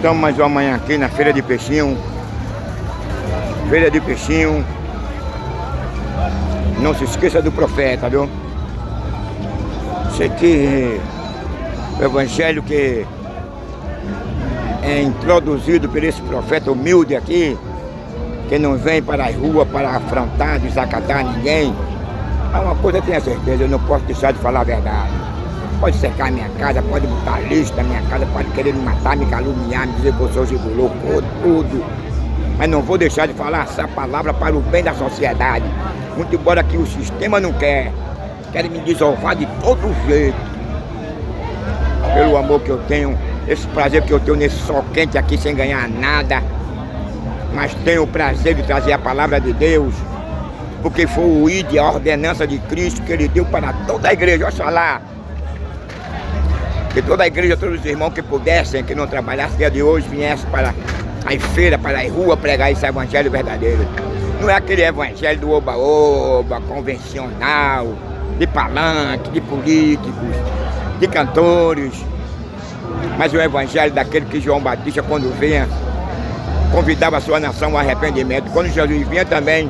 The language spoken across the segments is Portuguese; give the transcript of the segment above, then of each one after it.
Estamos mais uma manhã aqui na Feira de Peixinho. Feira de Peixinho. Não se esqueça do profeta, viu? Sei que o evangelho que é introduzido por esse profeta humilde aqui, que não vem para as ruas para afrontar, desacatar ninguém, é uma coisa que tenho certeza, eu não posso deixar de falar a verdade. Pode cercar minha casa, pode botar lixo na minha casa, pode querer me matar, me caluniar, me dizer que eu sou gigolô, tudo. Mas não vou deixar de falar essa palavra para o bem da sociedade. Muito embora que o sistema não quer me desovar de todo jeito. Pelo amor que eu tenho, esse prazer que eu tenho nesse sol quente aqui sem ganhar nada. Mas tenho o prazer de trazer a palavra de Deus, porque foi o ID, a ordenança de Cristo que Ele deu para toda a igreja. Olha só lá. Que toda a igreja, todos os irmãos que pudessem, que não trabalhassem dia de hoje, viessem para as feiras, para as ruas, pregar esse evangelho verdadeiro. Não é aquele evangelho do oba-oba, convencional, de palanque, de políticos, de cantores. Mas o evangelho daquele que João Batista, quando vinha, convidava a sua nação ao arrependimento. Quando Jesus vinha também,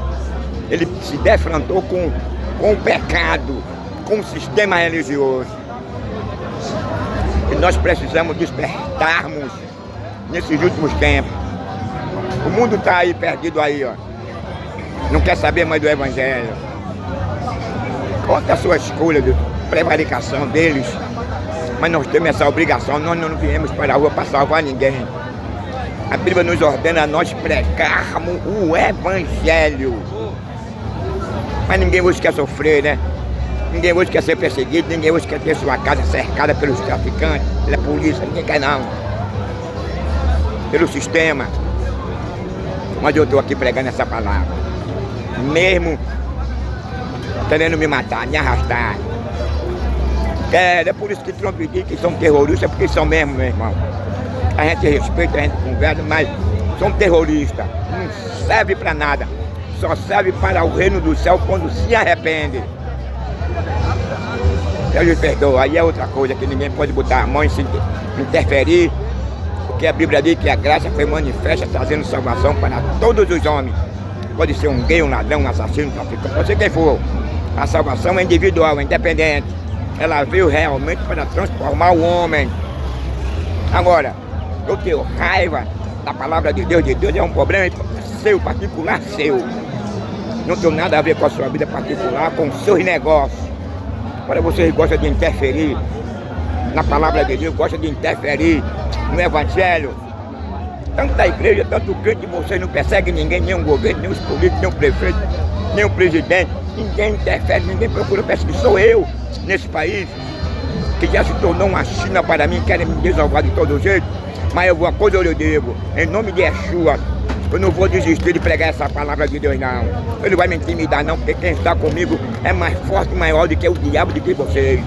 ele se defrontou com o pecado, com o sistema religioso. E nós precisamos despertarmos nesses últimos tempos. O mundo está aí perdido aí, ó. Não quer saber mais do evangelho. Conta a sua escolha de prevaricação deles. Mas nós temos essa obrigação, nós não viemos para a rua para salvar ninguém. A Bíblia nos ordena a nós pregarmos o evangelho. Mas ninguém hoje quer sofrer, né? Ninguém hoje quer ser perseguido, ninguém hoje quer ter sua casa cercada pelos traficantes, pela polícia, ninguém quer não. Pelo sistema. Mas eu estou aqui pregando essa palavra. Mesmo querendo me matar, me arrastar. É por isso que Trump diz que são terroristas, porque são mesmo, meu irmão. A gente respeita, a gente conversa, mas são terroristas. Não serve para nada. Só serve para o reino do céu quando se arrepende. Deus lhe perdoa. Aí é outra coisa que ninguém pode botar a mão e se interferir. Porque a Bíblia diz que a graça foi manifesta trazendo salvação para todos os homens. Pode ser um gay, um ladrão, um assassino, um traficante, pode ser quem for. A salvação é individual, é independente. Ela veio realmente para transformar o homem. Agora, eu tenho raiva da palavra de Deus é um problema seu, particular seu. Não tem nada a ver com a sua vida particular, com os seus negócios. Agora vocês gostam de interferir na palavra de Deus, gostam de interferir no evangelho. Tanto da igreja, tanto o crente, vocês não perseguem ninguém, nem o governo, nem os políticos, nem o prefeito, nem o presidente. Ninguém interfere, ninguém procura perseguir. Sou eu, nesse país, que já se tornou uma China para mim, querem me desovar de todo jeito. Mas alguma coisa eu lhe digo, em nome de Yeshua, eu não vou desistir de pregar essa palavra de Deus, não. Ele não vai me intimidar, não, porque quem está comigo é mais forte e maior do que o diabo, do que vocês.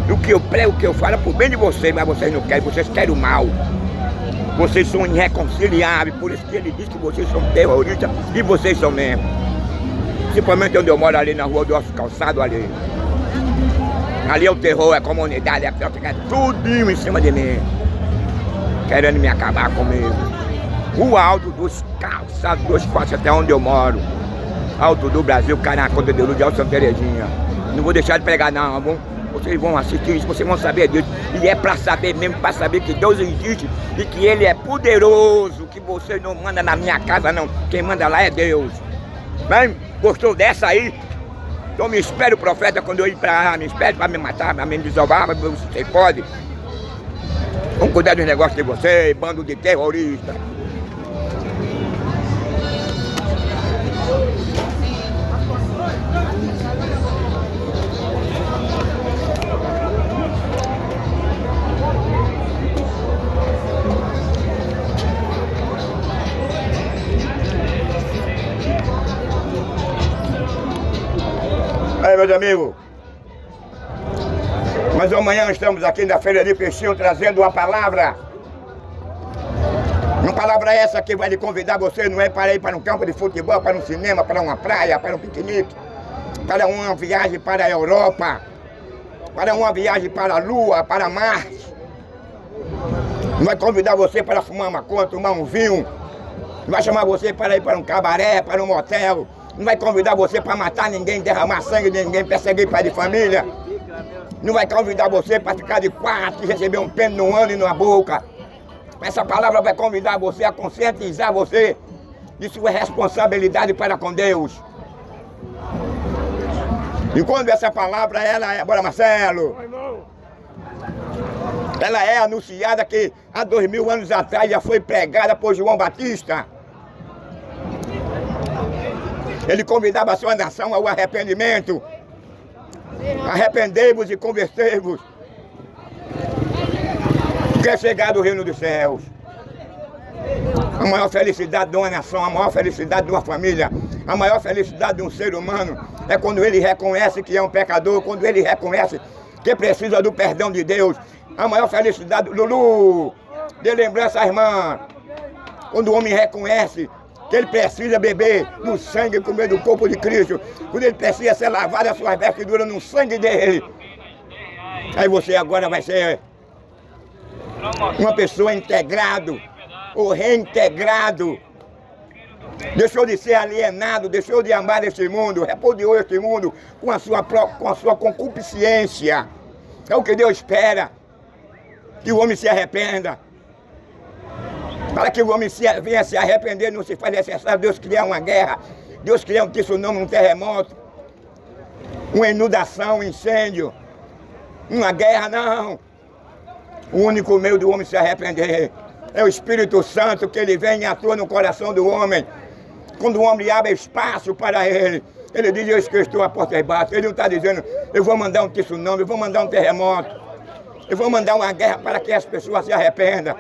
O que eu prego, o que eu falo é por bem de vocês, mas vocês não querem, vocês querem o mal. Vocês são irreconciliáveis, por isso que ele diz que vocês são terroristas, e vocês são mesmo. Principalmente onde eu moro, ali na rua do Osso Calçado, ali. Ali é o terror, é a comunidade, é a pessoa fica tudinho em cima de mim. Querendo me acabar comigo. Rua Alto dos Calçados, 2 até onde eu moro. Alto do Brasil, Caraconda de Luz, de Alto Santa Terezinha. Não vou deixar de pregar não, bom? Vocês vão assistir isso, vocês vão saber disso. E é para saber mesmo, para saber que Deus existe e que Ele é poderoso, que vocês não mandam na minha casa não. Quem manda lá é Deus. Bem, gostou dessa aí? Então me espere o profeta quando eu ir para lá, me espere para me matar, para me desovar, vocês podem. Vamos cuidar dos negócios de vocês, bando de terroristas. Aí, meus amigos, mas amanhã estamos aqui na Feira de Peixinho trazendo uma palavra. Uma palavra essa que vai lhe convidar você, não é para ir para um campo de futebol, para um cinema, para uma praia, para um piquenique, para uma viagem para a Europa, para uma viagem para a Lua, para Marte. Não vai convidar você para fumar maconha, tomar um vinho. Não vai chamar você para ir para um cabaré, para um motel. Não vai convidar você para matar ninguém, derramar sangue de ninguém, perseguir pai de família. Não vai convidar você para ficar de quatro e receber um pênis no ano e na boca. Essa palavra vai convidar você a conscientizar você de sua responsabilidade para com Deus. E quando essa palavra, ela é... Bora, Marcelo! Ela é anunciada que há 2000 anos atrás já foi pregada por João Batista. Ele convidava a sua nação ao arrependimento. Arrependei-vos e convertei-vos. Que é chegar do reino dos céus. A maior felicidade de uma nação, a maior felicidade de uma família, a maior felicidade de um ser humano é quando ele reconhece que é um pecador, quando ele reconhece que precisa do perdão de Deus. A maior felicidade, Lulu, de lembrança, irmã, quando o homem reconhece que ele precisa beber no sangue e comer do corpo de Cristo, quando ele precisa ser lavado as suas vestiduras no sangue dele, aí você agora vai ser uma pessoa integrado ou reintegrado. Deixou de ser alienado, deixou de amar este mundo, repudiou este mundo com a sua concupiscência. É o que Deus espera, que o homem se arrependa. Para que o homem venha se arrepender, não se faz necessário Deus criar uma guerra, Deus criar um tsunami, um terremoto, uma inundação, um incêndio, uma guerra, não. O único meio do homem se arrepender é o Espírito Santo, que ele vem e atua no coração do homem. Quando o homem abre espaço para ele, ele diz: eu estou à porta e bato. Ele não está dizendo: eu vou mandar um tsunami, eu vou mandar um terremoto, eu vou mandar uma guerra para que as pessoas se arrependam.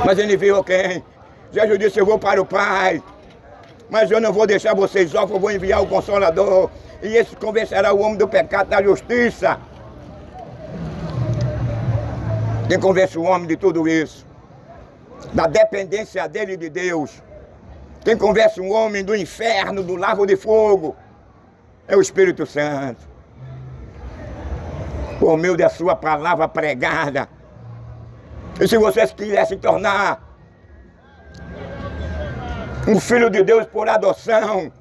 Mas ele viu quem? Jesus disse: eu vou para o Pai, mas eu não vou deixar vocês órfãos, eu vou enviar o Consolador, e esse convencerá o homem do pecado, da justiça. Quem convence o homem de tudo isso? Da dependência dele de Deus. Quem convence o homem do inferno, do lago de fogo, é o Espírito Santo. Por meio da sua palavra pregada. E se você quiser se tornar um filho de Deus por adoção,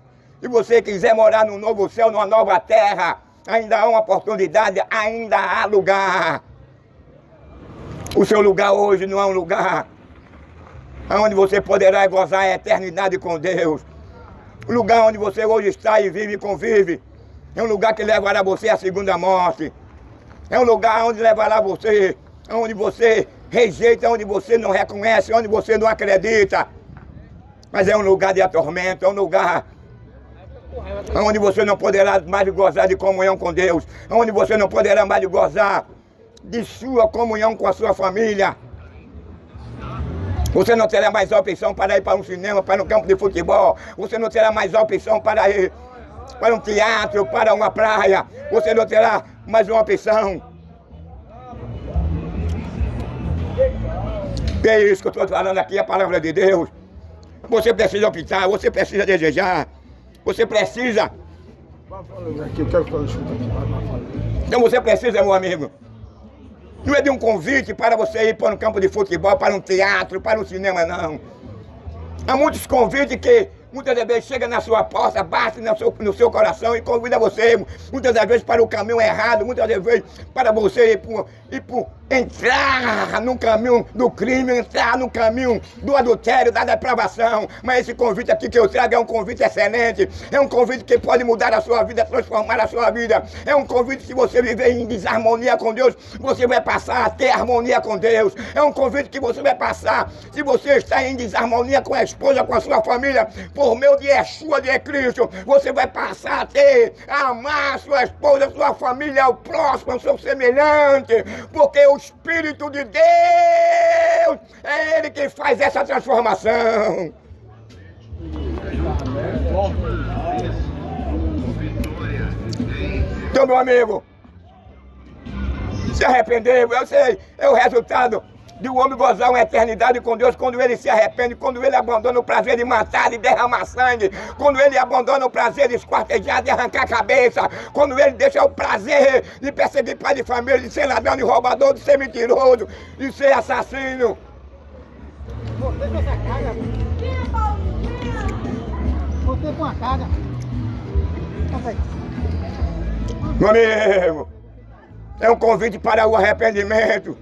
e você quiser morar num novo céu, numa nova terra, ainda há uma oportunidade, ainda há lugar. O seu lugar hoje não é um lugar onde você poderá gozar a eternidade com Deus. O lugar onde você hoje está e vive e convive é um lugar que levará você à segunda morte. É um lugar onde levará você, onde você rejeita, onde você não reconhece, onde você não acredita. Mas é um lugar de atormento, é um lugar onde você não poderá mais gozar de comunhão com Deus, onde você não poderá mais gozar de sua comunhão com a sua família. Você não terá mais opção para ir para um cinema, para um campo de futebol. Você não terá mais opção para ir para um teatro, para uma praia. Você não terá mais uma opção. É isso que eu estou falando aqui, a palavra de Deus. Você precisa optar, você precisa desejar. Você precisa. Então você precisa, meu amigo. Não é de um convite para você ir para um campo de futebol, para um teatro, para um cinema, não. Há muitos convites que muitas das vezes chegam na sua porta, bate no seu coração e convida você, muitas das vezes para o caminho errado, muitas das vezes para você entrar no caminho do crime, entrar no caminho do adultério, da depravação. Mas esse convite aqui que eu trago é um convite excelente, é um convite que pode mudar a sua vida, transformar a sua vida. É um convite, se você viver em desarmonia com Deus, você vai passar a ter harmonia com Deus. É um convite que você vai passar, se você está em desarmonia com a esposa, com a sua família, por meio de Yeshua, de Cristo, você vai passar a amar a sua esposa, a sua família, o próximo, o seu semelhante, porque o Espírito de Deus é Ele que faz essa transformação. Então, meu amigo, se arrepender, eu sei, é o resultado de o homem gozar uma eternidade com Deus quando ele se arrepende, quando ele abandona o prazer de matar, de derramar sangue, quando ele abandona o prazer de esquartejar, de arrancar a cabeça, quando ele deixa o prazer de perseguir pai de família, de ser ladrão, de roubador, de ser mentiroso, de ser assassino. Voltei com essa carga. Voltei com a carga. Meu amigo, é um convite para o arrependimento.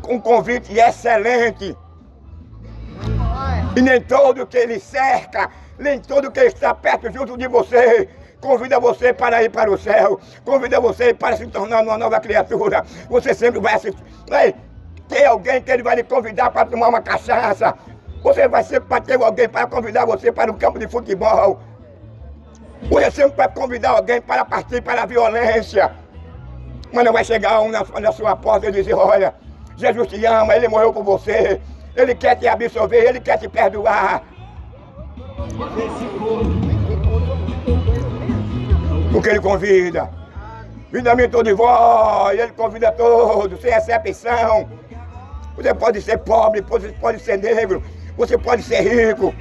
Um convite excelente. E nem todo que ele cerca, nem todo que está perto junto de você, convida você para ir para o céu, convida você para se tornar uma nova criatura. Você sempre vai ter alguém que ele vai lhe convidar para tomar uma cachaça. Você vai sempre ter alguém para convidar você para um campo de futebol. Você sempre vai convidar alguém para partir para a violência. Mas não vai chegar um na sua porta e dizer, olha, Jesus te ama, Ele morreu por você, Ele quer te absolver, Ele quer te perdoar. Porque Ele convida. Vinda a mim todo de vós, Ele convida todos, sem exceção. Você pode ser pobre, você pode ser negro, você pode ser rico,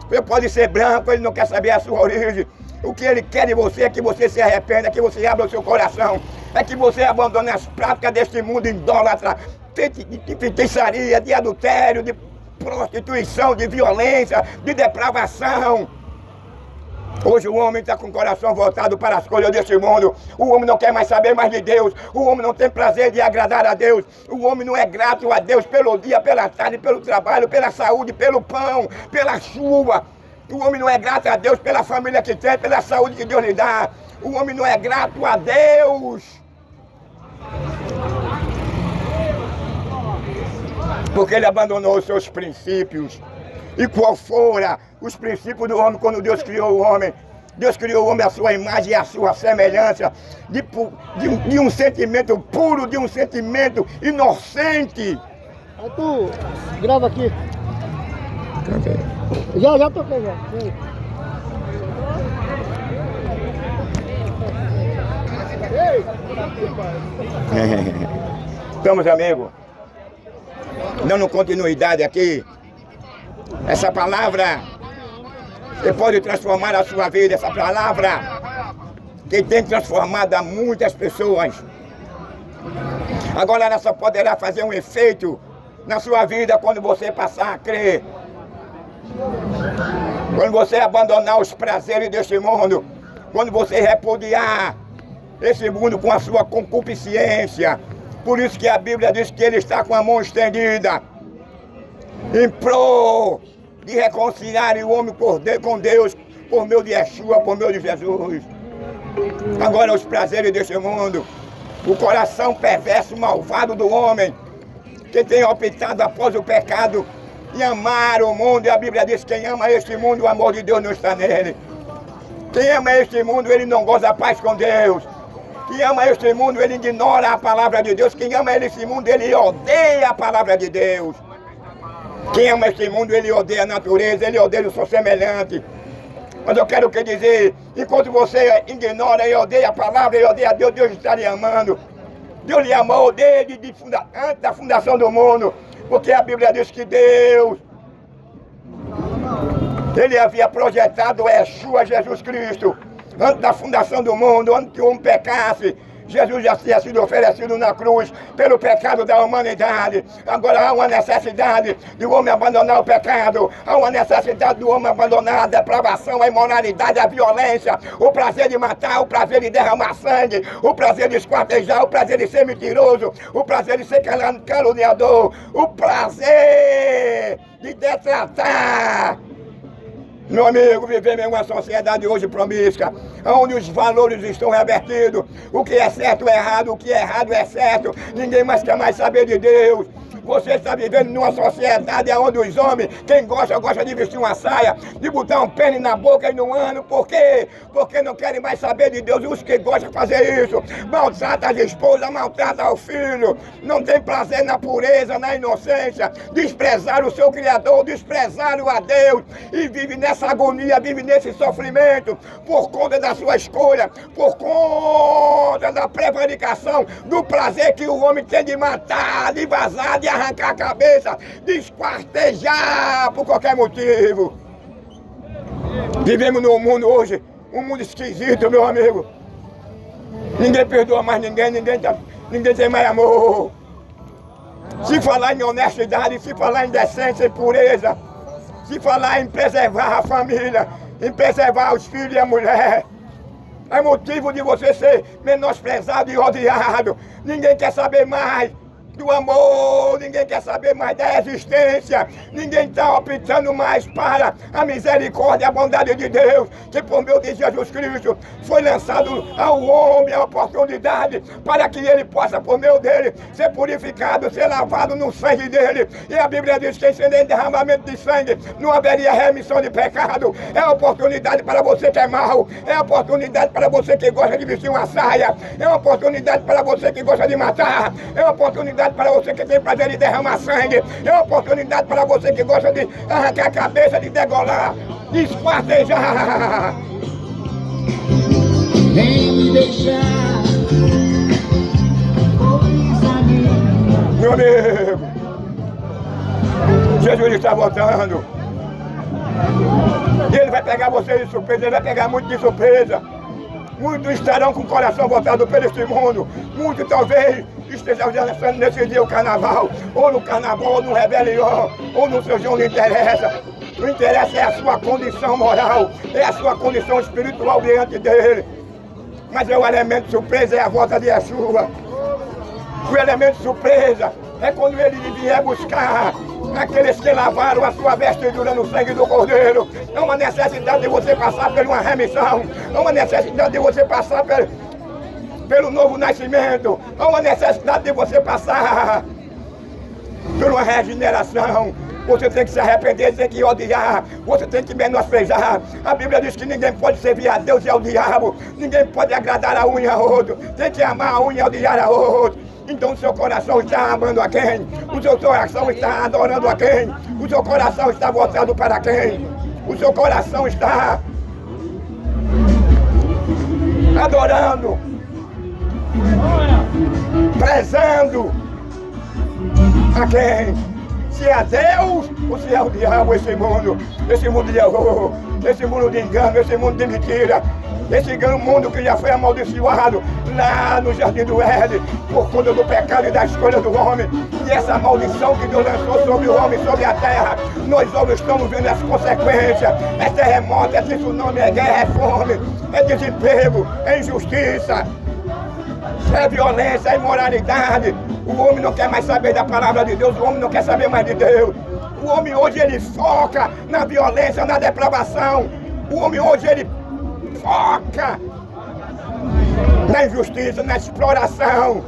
você pode ser branco, Ele não quer saber a sua origem. O que Ele quer de você é que você se arrependa, que você abra o seu coração, é que você abandone as práticas deste mundo idólatra, de feitiçaria, de adultério, de prostituição, de violência, de depravação. Hoje o homem está com o coração voltado para as coisas deste mundo. O homem não quer mais saber mais de Deus. O homem não tem prazer de agradar a Deus. O homem não é grato a Deus pelo dia, pela tarde, pelo trabalho, pela saúde, pelo pão, pela chuva. O homem não é grato a Deus pela família que tem, pela saúde que Deus lhe dá. O homem não é grato a Deus. Porque ele abandonou os seus princípios. E qual fora os princípios do homem quando Deus criou o homem? Deus criou o homem à sua imagem e à sua semelhança, de um sentimento puro, de um sentimento inocente. Aí tu grava aqui. Okay. Já toquei já. Estamos, amigos, dando continuidade aqui. Essa palavra, você pode transformar a sua vida. Essa palavra que tem transformado muitas pessoas. Agora ela só poderá fazer um efeito na sua vida quando você passar a crer. Quando você abandonar os prazeres deste mundo. Quando você repudiar esse mundo com a sua concupiscência. Por isso que a Bíblia diz que ele está com a mão estendida em prol de reconciliar o homem com Deus, por meio de Yeshua, por meio de Jesus. Agora os prazeres deste mundo, o coração perverso, malvado do homem, que tem optado após o pecado e amar o mundo, e a Bíblia diz que quem ama este mundo, o amor de Deus não está nele. Quem ama este mundo, ele não goza a paz com Deus. Quem ama este mundo, ele ignora a palavra de Deus. Quem ama este mundo, ele odeia a palavra de Deus. Quem ama este mundo, ele odeia a natureza, ele odeia o seu semelhante. Mas eu quero dizer, enquanto você ignora e odeia a palavra, e odeia a Deus, Deus está lhe amando. Deus lhe amou desde antes da fundação do mundo. Porque a Bíblia diz que Deus, Ele havia projetado Yeshua, Jesus Cristo, antes da fundação do mundo, antes que o homem pecasse. Jesus já tinha sido oferecido na cruz pelo pecado da humanidade. Agora há uma necessidade de o homem abandonar o pecado. Há uma necessidade do homem abandonar a depravação, a imoralidade, a violência, o prazer de matar, o prazer de derramar sangue, o prazer de esquartejar, o prazer de ser mentiroso, o prazer de ser caluniador, o prazer de detratar. Meu amigo, vivemos em uma sociedade hoje promíscua, onde os valores estão revertidos. O que é certo é errado, o que é errado é certo. Ninguém mais quer mais saber de Deus. Você está vivendo numa sociedade onde os homens, quem gosta de vestir uma saia, de botar um pênis na boca e no ano. Por quê? Porque não querem mais saber de Deus. Os que gostam de fazer isso, maltrata a esposa, maltrata o filho, não tem prazer na pureza, na inocência, desprezar o seu Criador, desprezar a Deus, e vive nessa agonia, vive nesse sofrimento, por conta da sua escolha, por conta da prevaricação, do prazer que o homem tem de matar, de vazar, de arrancar a cabeça, desquartejar por qualquer motivo. Vivemos num mundo hoje, um mundo esquisito, meu amigo. Ninguém perdoa mais ninguém, ninguém tem mais amor. Se falar em honestidade, se falar em decência e pureza, se falar em preservar a família, em preservar os filhos e a mulher, é motivo de você ser menosprezado e odiado. Ninguém quer saber mais do amor, ninguém quer saber mais da existência, ninguém está optando mais para a misericórdia e a bondade de Deus, que por meio de Jesus Cristo foi lançado ao homem a oportunidade para que ele possa, por meio dele, ser purificado, ser lavado no sangue dele. E a Bíblia diz que sem derramamento de sangue não haveria remissão de pecado. É a oportunidade para você que é mau, é a oportunidade para você que gosta de vestir uma saia, é uma oportunidade para você que gosta de matar, é uma oportunidade para você que tem prazer de derramar sangue, é uma oportunidade para você que gosta de arrancar a cabeça, de degolar, de esquartejar. Vem me deixar, coisa minha. Meu amigo, Jesus está voltando. E ele vai pegar você de surpresa, ele vai pegar muito de surpresa. Muitos estarão com o coração voltado para este mundo. Muitos talvez estejam dançando nesse dia o carnaval, ou no carnaval, ou no Réveillon, ou no São João, não interessa. O que interessa é a sua condição moral, é a sua condição espiritual diante dele. Mas é o elemento surpresa, é a volta de Yeshua. O elemento surpresa é quando ele vier buscar aqueles que lavaram a sua vestidura no sangue do Cordeiro. É uma necessidade de você passar por uma remissão, é uma necessidade de você passar pelo novo nascimento, é uma necessidade de você passar por uma regeneração. Você tem que se arrepender, tem que odiar, você tem que menosprezar. A Bíblia diz que ninguém pode servir a Deus e ao diabo, ninguém pode agradar a um e a outro, tem que amar a um e odiar a outro. Então o seu coração está amando a quem? O seu coração está adorando a quem? O seu coração está voltado para quem? O seu coração está adorando, prezando a quem? Se é Deus ou se é o diabo, esse mundo de erro, esse mundo de engano, esse mundo de mentira, esse mundo que já foi amaldiçoado lá no Jardim do Éden, por conta do pecado e da escolha do homem. E essa maldição que Deus lançou sobre o homem, sobre a terra, nós hoje estamos vendo as consequências. É terremoto, é tsunami, é guerra, é fome, é desemprego, é injustiça, é violência, é imoralidade. O homem não quer mais saber da palavra de Deus, o homem não quer saber mais de Deus. O homem hoje ele foca na violência, na depravação. O homem hoje ele foca na injustiça, na exploração,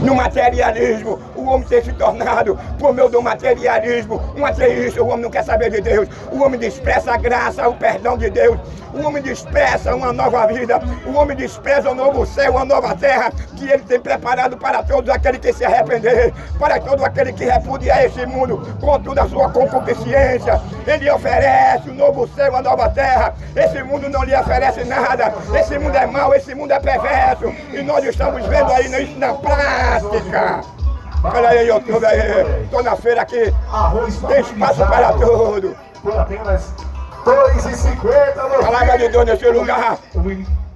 no materialismo. O homem tem se tornado, por meio do materialismo, um ateísta. O homem não quer saber de Deus. O homem despreza a graça, o perdão de Deus. O homem despreza uma nova vida. O homem despreza um novo céu, uma nova terra que ele tem preparado para todos aqueles que se arrepender, para todo aquele que repudiar esse mundo com toda a sua concupiscência. Ele oferece um novo céu, uma nova terra. Esse mundo não lhe oferece nada. Esse mundo é mau, esse mundo é perverso. E nós estamos vendo aí isso na prática. Olha aí, YouTube aí. Estou na feira aqui. Tem espaço para tudo. Por apenas R$2,50. A palavra de Deus nesse lugar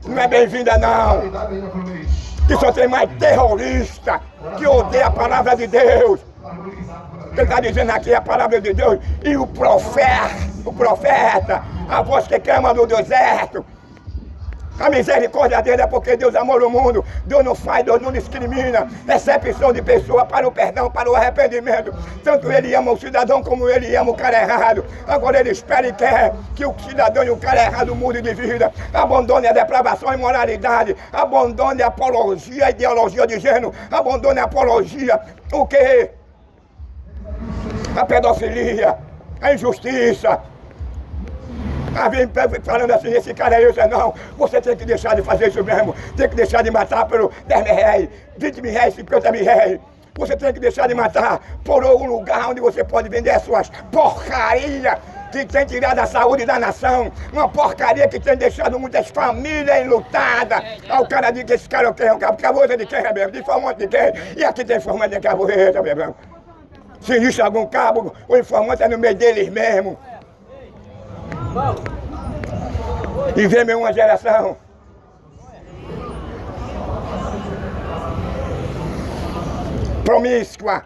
não é bem-vinda, não. Que só tem mais terrorista que odeia a palavra de Deus. Ele está dizendo aqui a palavra de Deus. E o profeta, a voz que clama no deserto. A misericórdia dele é porque Deus amou o mundo. Deus não faz, Deus não discrimina. Excepção de pessoa para o perdão, para o arrependimento. Tanto ele ama o cidadão como ele ama o cara errado. Agora ele espera e quer que o cidadão e o cara errado mudem de vida. Abandone a depravação e imoralidade. Abandone a apologia, a ideologia de gênero. Abandone a apologia, o quê? A pedofilia, a injustiça. Vem falando assim, esse cara aí, eu não, você tem que deixar de fazer isso mesmo, tem que deixar de matar por 10 mil reais, 20 mil reais, 50 mil reais. Você tem que deixar de matar por um lugar onde você pode vender as suas porcarias, que tem tirado a saúde da nação, uma porcaria que tem deixado muitas famílias enlutadas. Aí o cara diz que esse cara é o quê? Caboeta de quem, Rebelo? De informante de quem? E aqui tem informante de caboeta, Rebelo. Se existe algum cabo, o informante é no meio deles mesmo. E vem uma geração promíscua,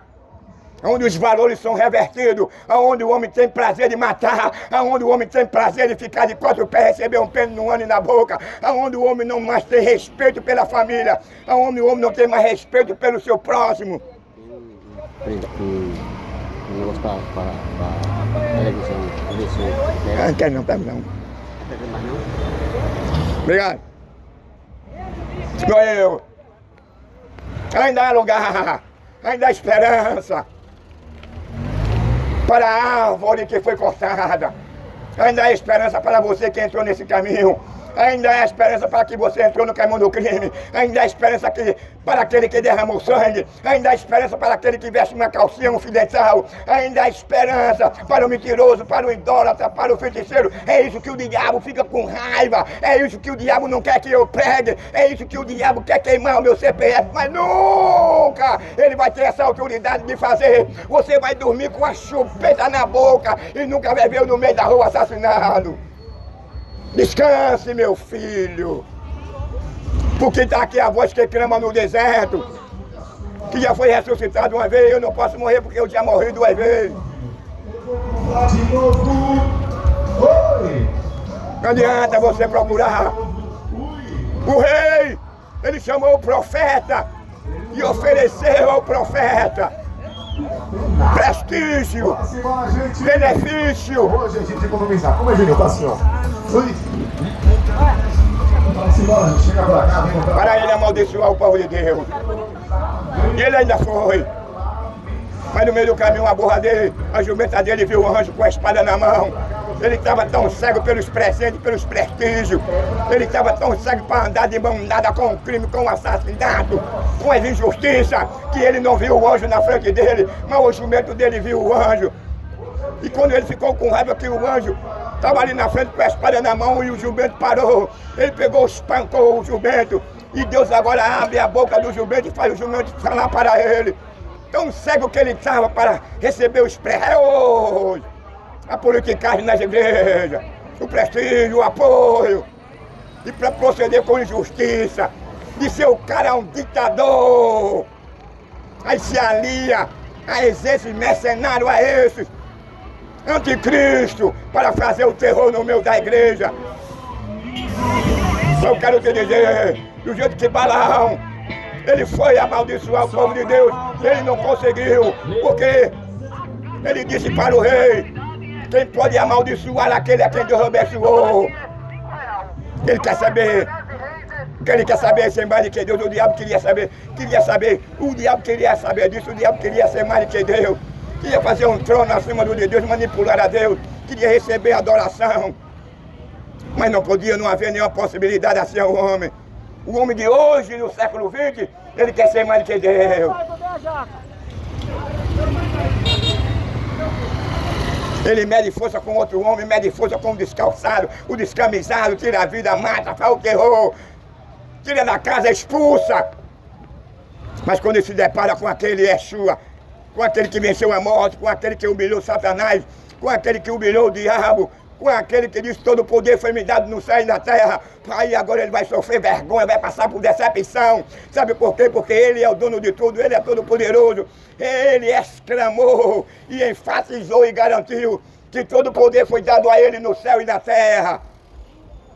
onde os valores são revertidos, onde o homem tem prazer de matar, onde o homem tem prazer de ficar de 4 pés, receber um pênis no ano e na boca, onde o homem não mais tem respeito pela família, onde o homem não tem mais respeito pelo seu próximo. Um negócio para televisão, Não quero não, pega não. Obrigado. Sou eu. Ainda há lugar, ainda há esperança para a árvore que foi cortada. Ainda há esperança para você que entrou nesse caminho. Ainda há esperança para que você entrou no caminho do crime. Ainda há esperança para aquele que derramou sangue. Ainda há esperança para aquele que veste uma calcinha, um fio dental. Ainda há esperança para o mentiroso, para o idólatra, para o feiticeiro. É isso que o diabo fica com raiva. É isso que o diabo não quer que eu pregue. É isso que o diabo quer queimar o meu CPF. Mas nunca ele vai ter essa autoridade de fazer. Você vai dormir com a chupeta na boca e nunca vai ver eu no meio da rua assassinado. Descanse, meu filho, porque está aqui a voz que clama no deserto, que já foi ressuscitado uma vez. Eu não posso morrer porque eu já morri 2 vezes. De novo. Oi. Não adianta você procurar. O rei, ele chamou o profeta e ofereceu ao profeta prestígio, benefício. Hoje a gente economizar. Como é, Júnior? Tá assim, ó. Oi. Chega pra cá, vem pra cá. Para ele amaldiçoar o povo de Deus. E ele ainda foi. Mas no meio do caminho, a burra dele, a jumenta dele, viu o anjo com a espada na mão. Ele estava tão cego pelos presentes, pelos prestígios. Ele estava tão cego para andar de mão dada com o crime, com o assassinato, com as injustiças, que ele não viu o anjo na frente dele, mas o jumento dele viu o anjo. E quando ele ficou com raiva que o anjo estava ali na frente com a espada na mão e o jumento parou, ele pegou, espancou o jumento. E Deus agora abre a boca do jumento e faz o jumento falar para ele. Tão cego que ele estava para receber os pré-reis, a politicagem nas igrejas, o prestígio, o apoio, e para proceder com injustiça, de ser o cara um ditador. Aí se alia a esses mercenários, a esses anticristo, para fazer o terror no meio da igreja. Eu quero te dizer, do jeito que Balaão, ele foi amaldiçoar o povo de Deus, ele não conseguiu, porque ele disse para o rei: quem pode amaldiçoar aquele a quem Deus abençoou? Ele quer saber. Ele quer saber ser mais do que Deus. O diabo queria saber. O diabo queria saber disso. O diabo queria ser mais do que Deus. Queria fazer um trono acima do de Deus, manipular a Deus. Queria receber adoração. Mas não podia, não havia nenhuma possibilidade assim ao homem. O homem de hoje, no século XX, ele quer ser mais do que Deus. Ele mede força com outro homem, mede força com o descalçado, o descamisado, tira a vida, mata, faz o terror, tira da casa, expulsa. Mas quando ele se depara com aquele Yeshua, com aquele que venceu a morte, com aquele que humilhou Satanás, com aquele que humilhou o diabo, com aquele que disse todo o poder foi me dado no céu e na terra, aí agora ele vai sofrer vergonha, vai passar por decepção. Sabe por quê? Porque ele é o dono de tudo, ele é todo poderoso. Ele exclamou e enfatizou e garantiu que todo o poder foi dado a ele no céu e na terra.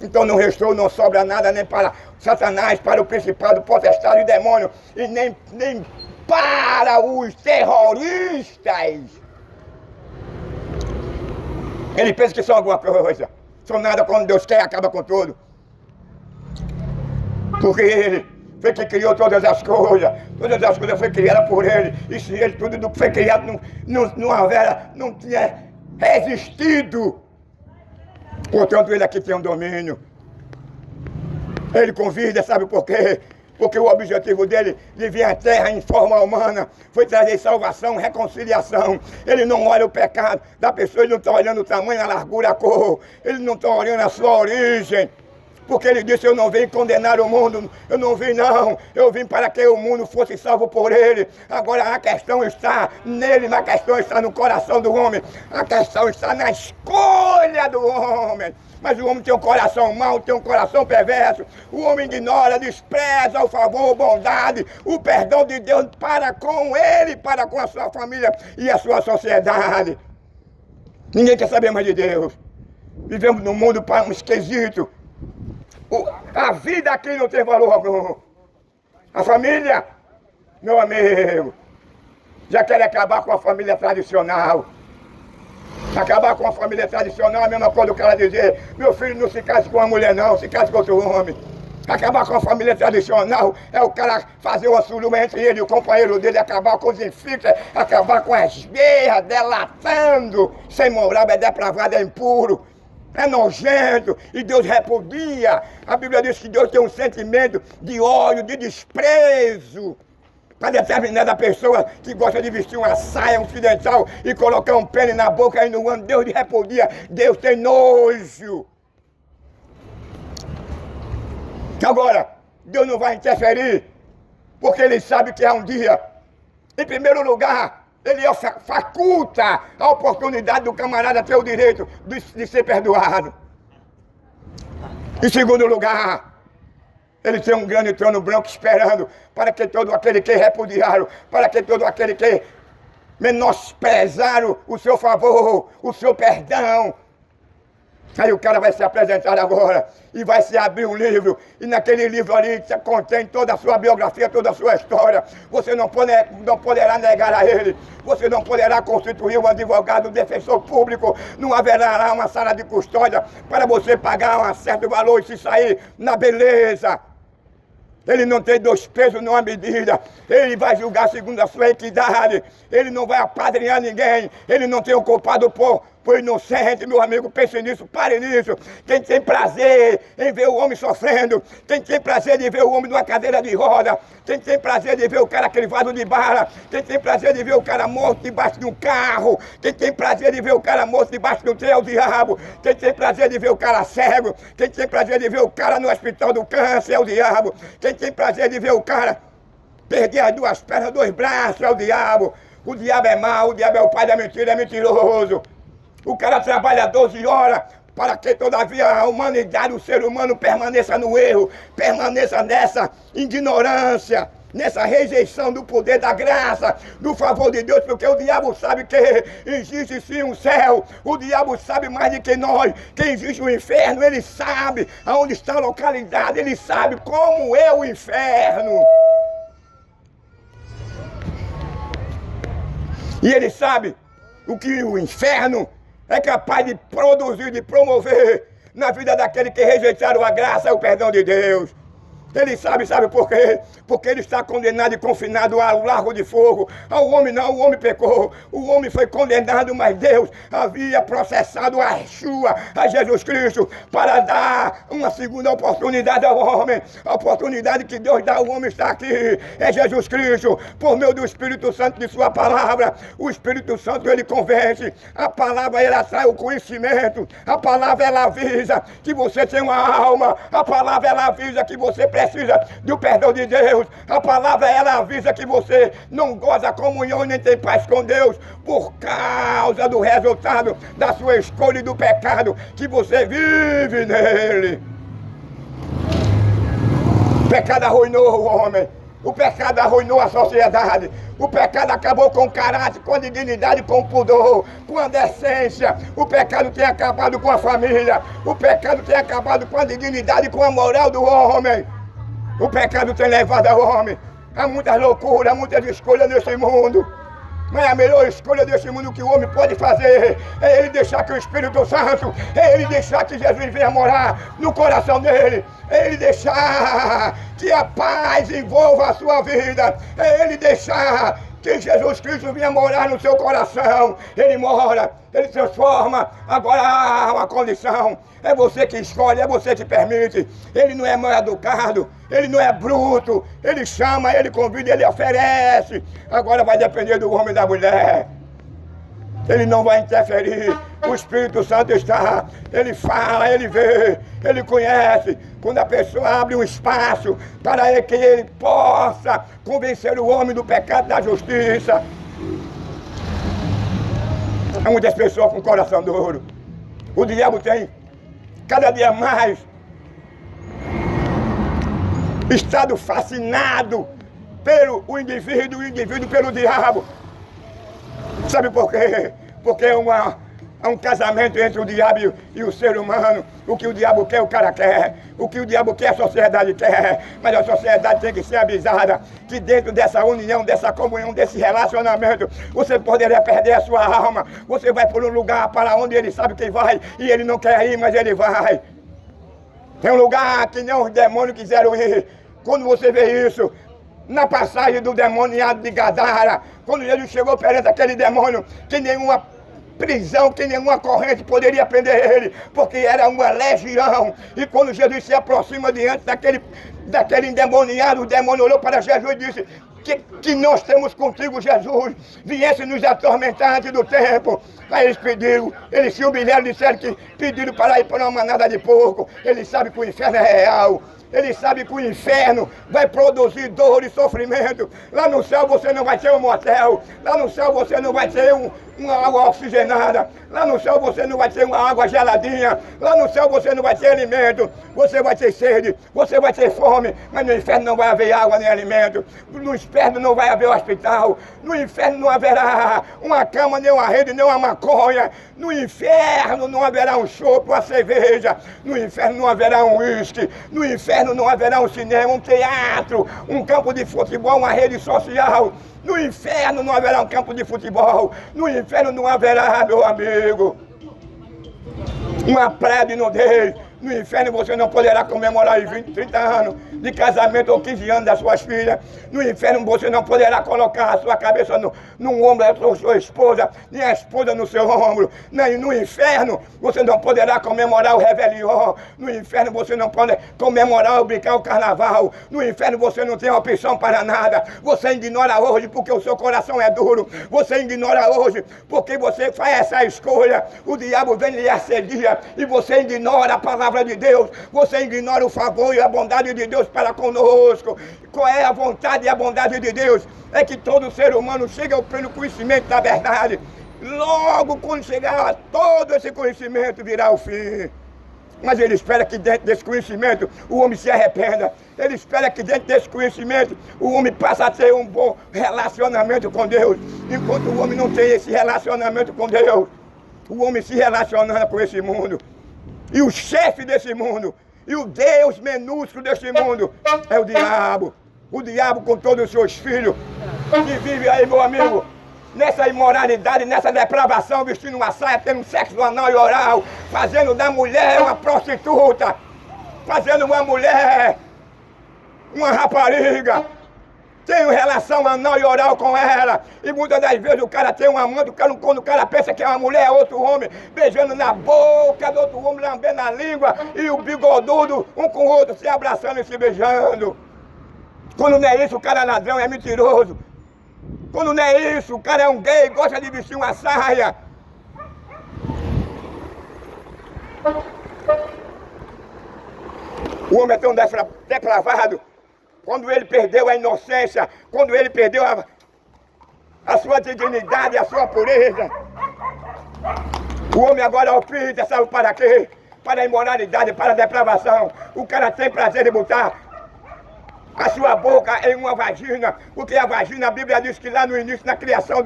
Então não restou, não sobra nada nem para Satanás, para o principado, potestade e demônio, e nem para os terroristas. Ele pensa que são alguma coisa. São nada, quando Deus quer, acaba com tudo. Porque ele foi que criou todas as coisas. Todas as coisas foram criadas por ele. E se ele, tudo do que foi criado, não tinha resistido. Portanto, ele aqui tem um domínio. Ele convida, sabe por quê? Porque o objetivo dele de vir à terra em forma humana foi trazer salvação, reconciliação. Ele não olha o pecado da pessoa, ele não está olhando o tamanho, a largura, a cor. Ele não está olhando a sua origem. Porque ele disse, eu não vim condenar o mundo, eu não vim não, eu vim para que o mundo fosse salvo por ele. Agora a questão está nele, a questão está no coração do homem, a questão está na escolha do homem. Mas o homem tem um coração mau, tem um coração perverso, o homem ignora, despreza o favor, a bondade, o perdão de Deus para com ele, para com a sua família e a sua sociedade. Ninguém quer saber mais de Deus. Vivemos num mundo para um esquisito. A vida aqui não tem valor algum. A família, meu amigo, já quer acabar com a família tradicional. Acabar com a família tradicional é a mesma coisa do cara dizer, meu filho não se case com uma mulher não, se case com outro homem. Acabar com a família tradicional é o cara fazer uma suruba entre ele e o companheiro dele, acabar com os infixos, acabar com as guerras, delatando, sem moral, é depravado, é impuro. É nojento e Deus repudia. A Bíblia diz que Deus tem um sentimento de ódio, de desprezo para determinada pessoa que gosta de vestir uma saia ocidental e colocar um pênis na boca e no ano. Deus repudia, Deus tem nojo. Agora, Deus não vai interferir, porque Ele sabe que há um dia, em primeiro lugar, Ele faculta a oportunidade do camarada ter o direito de ser perdoado. Em segundo lugar, Ele tem um grande trono branco esperando para que todo aquele que repudiaram, para que todo aquele que menosprezaram o seu favor, o seu perdão. Aí o cara vai se apresentar agora e vai se abrir um livro, e naquele livro ali contém toda a sua biografia, toda a sua história. Você não poderá negar a ele, você não poderá constituir um advogado, um defensor público, não haverá lá uma sala de custódia para você pagar um certo valor e se sair na beleza. Ele não tem dois pesos numa medida, ele vai julgar segundo a sua equidade, ele não vai apadrinhar ninguém, ele não tem o culpado por inocente, meu amigo, pense nisso, pare nisso. Quem tem prazer em ver o homem sofrendo, quem tem prazer de ver o homem numa cadeira de roda, quem tem prazer de ver o cara crivado de bala, quem tem prazer de ver o cara morto debaixo de um carro, quem tem prazer de ver o cara morto debaixo de um trem é o diabo, quem tem prazer de ver o cara cego, quem tem prazer de ver o cara no hospital do câncer é o diabo, quem tem prazer de ver o cara perder as duas pernas, dois braços é o diabo é mau, o diabo é o pai da mentira, é mentiroso. O cara trabalha 12 horas para que todavia a humanidade, o ser humano permaneça no erro, permaneça nessa ignorância, nessa rejeição do poder da graça, do favor de Deus, porque o diabo sabe que existe sim um céu, o diabo sabe mais do que nós, que existe um inferno, ele sabe aonde está a localidade, ele sabe como é o inferno. E ele sabe o que o inferno é capaz de produzir, de promover na vida daquele que rejeitaram a graça e o perdão de Deus. Ele sabe por quê? Porque ele está condenado e confinado ao lago de fogo. Ao homem não, o homem pecou. O homem foi condenado, mas Deus havia processado a Yeshua, a Jesus Cristo, para dar uma segunda oportunidade ao homem. A oportunidade que Deus dá ao homem está aqui. É Jesus Cristo, por meio do Espírito Santo de sua palavra. O Espírito Santo, ele convence. A palavra, ela traz o conhecimento. A palavra, ela avisa que você tem uma alma. A palavra, ela avisa que você precisa do perdão de Deus. A palavra, ela avisa que você não goza a comunhão nem tem paz com Deus por causa do resultado da sua escolha e do pecado que você vive nele. O pecado arruinou o homem. O pecado arruinou a sociedade. O pecado acabou com o caráter, com a dignidade, com o pudor, com a decência. O pecado tem acabado com a família. O pecado tem acabado com a dignidade, com a moral do homem. O pecado tem levado ao homem a muitas loucuras, a muitas escolhas nesse mundo. Mas a melhor escolha desse mundo que o homem pode fazer é ele deixar que o Espírito Santo, é ele deixar que Jesus venha morar no coração dele, é ele deixar que a paz envolva a sua vida, é ele deixar que Jesus Cristo vinha morar no seu coração. Ele mora, ele transforma. Agora há uma condição. É você que escolhe, é você que permite. Ele não é mal educado, ele não é bruto. Ele chama, ele convida, ele oferece. Agora vai depender do homem e da mulher. Ele não vai interferir. O Espírito Santo está. Ele fala, ele vê, ele conhece. Quando a pessoa abre um espaço para que ele possa convencer o homem do pecado e da justiça. Há muitas pessoas com coração duro. O diabo tem cada dia mais estado fascinado pelo indivíduo pelo diabo. Sabe por quê? Porque é um casamento entre o diabo e o ser humano. O que o diabo quer, o cara quer. O que o diabo quer, a sociedade quer. Mas a sociedade tem que ser avisada que dentro dessa união, dessa comunhão, desse relacionamento, você poderia perder a sua alma. Você vai por um lugar para onde ele sabe que vai e ele não quer ir, mas ele vai. É um lugar que nem os demônios quiseram ir. Quando você vê isso, na passagem do demoniado de Gadara, quando Jesus chegou perante aquele demônio, que nenhuma prisão, que nenhuma corrente poderia prender ele, porque era uma legião. E quando Jesus se aproxima diante daquele endemoniado, o demônio olhou para Jesus e disse: que nós temos contigo, Jesus, viesse nos atormentar antes do tempo. Aí eles pediram, eles se humilharam, disseram que pediram para ir para uma manada de porco. Ele sabe que o inferno é real. Ele sabe que o inferno vai produzir dor e sofrimento. Lá no céu você não vai ter um motel. Lá no céu você não vai ter uma água oxigenada. Lá no céu você não vai ter uma água geladinha. Lá no céu você não vai ter alimento. Você vai ter sede, você vai ter fome. Mas no inferno não vai haver água nem alimento. No inferno não vai haver hospital. No inferno não haverá uma cama, nem uma rede, nem uma maconha. No inferno não haverá um chopp, uma cerveja. No inferno não haverá um uísque. No inferno não haverá um cinema, um teatro, um campo de futebol, uma rede social. No inferno não haverá um campo de futebol. No inferno não haverá, meu amigo, uma praia de nudez. No inferno você não poderá comemorar os 20, 30 anos de casamento ou 15 anos das suas filhas. No inferno você não poderá colocar a sua cabeça no ombro da sua esposa, nem a esposa no seu ombro. Nem no inferno você não poderá comemorar o Réveillon. No inferno você não pode comemorar ou brincar o carnaval. No inferno você não tem opção para nada. Você ignora hoje porque o seu coração é duro. Você ignora hoje porque você faz essa escolha. O diabo vem lhe assedia e você ignora a palavra de Deus, você ignora o favor e a bondade de Deus para conosco. Qual é a vontade e a bondade de Deus? É que todo ser humano chegue ao pleno conhecimento da verdade. Logo quando chegar a todo esse conhecimento virá o fim. Mas ele espera que dentro desse conhecimento o homem se arrependa. Ele espera que dentro desse conhecimento o homem passe a ter um bom relacionamento com Deus. Enquanto o homem não tem esse relacionamento com Deus, o homem se relacionando com esse mundo. E o chefe desse mundo, e o Deus minúsculo desse mundo, é o diabo. O diabo com todos os seus filhos, que vive aí, meu amigo, nessa imoralidade, nessa depravação, vestindo uma saia, tendo sexo anal e oral, fazendo da mulher uma prostituta, fazendo uma mulher uma rapariga. Tem relação anal e oral com ela. E muitas das vezes o cara tem um amante, quando o cara pensa que é uma mulher, é outro homem, beijando na boca do outro homem, lambendo a língua, e o bigodudo, um com o outro, se abraçando e se beijando. Quando não é isso, o cara é ladrão, é mentiroso. Quando não é isso, o cara é um gay, gosta de vestir uma saia. O homem é tão depravado. Quando ele perdeu a inocência, quando ele perdeu a sua dignidade, a sua pureza. O homem agora opta, sabe para quê? Para a imoralidade, para a depravação. O cara tem prazer em botar a sua boca em uma vagina, porque a vagina, a Bíblia diz que lá no início, na criação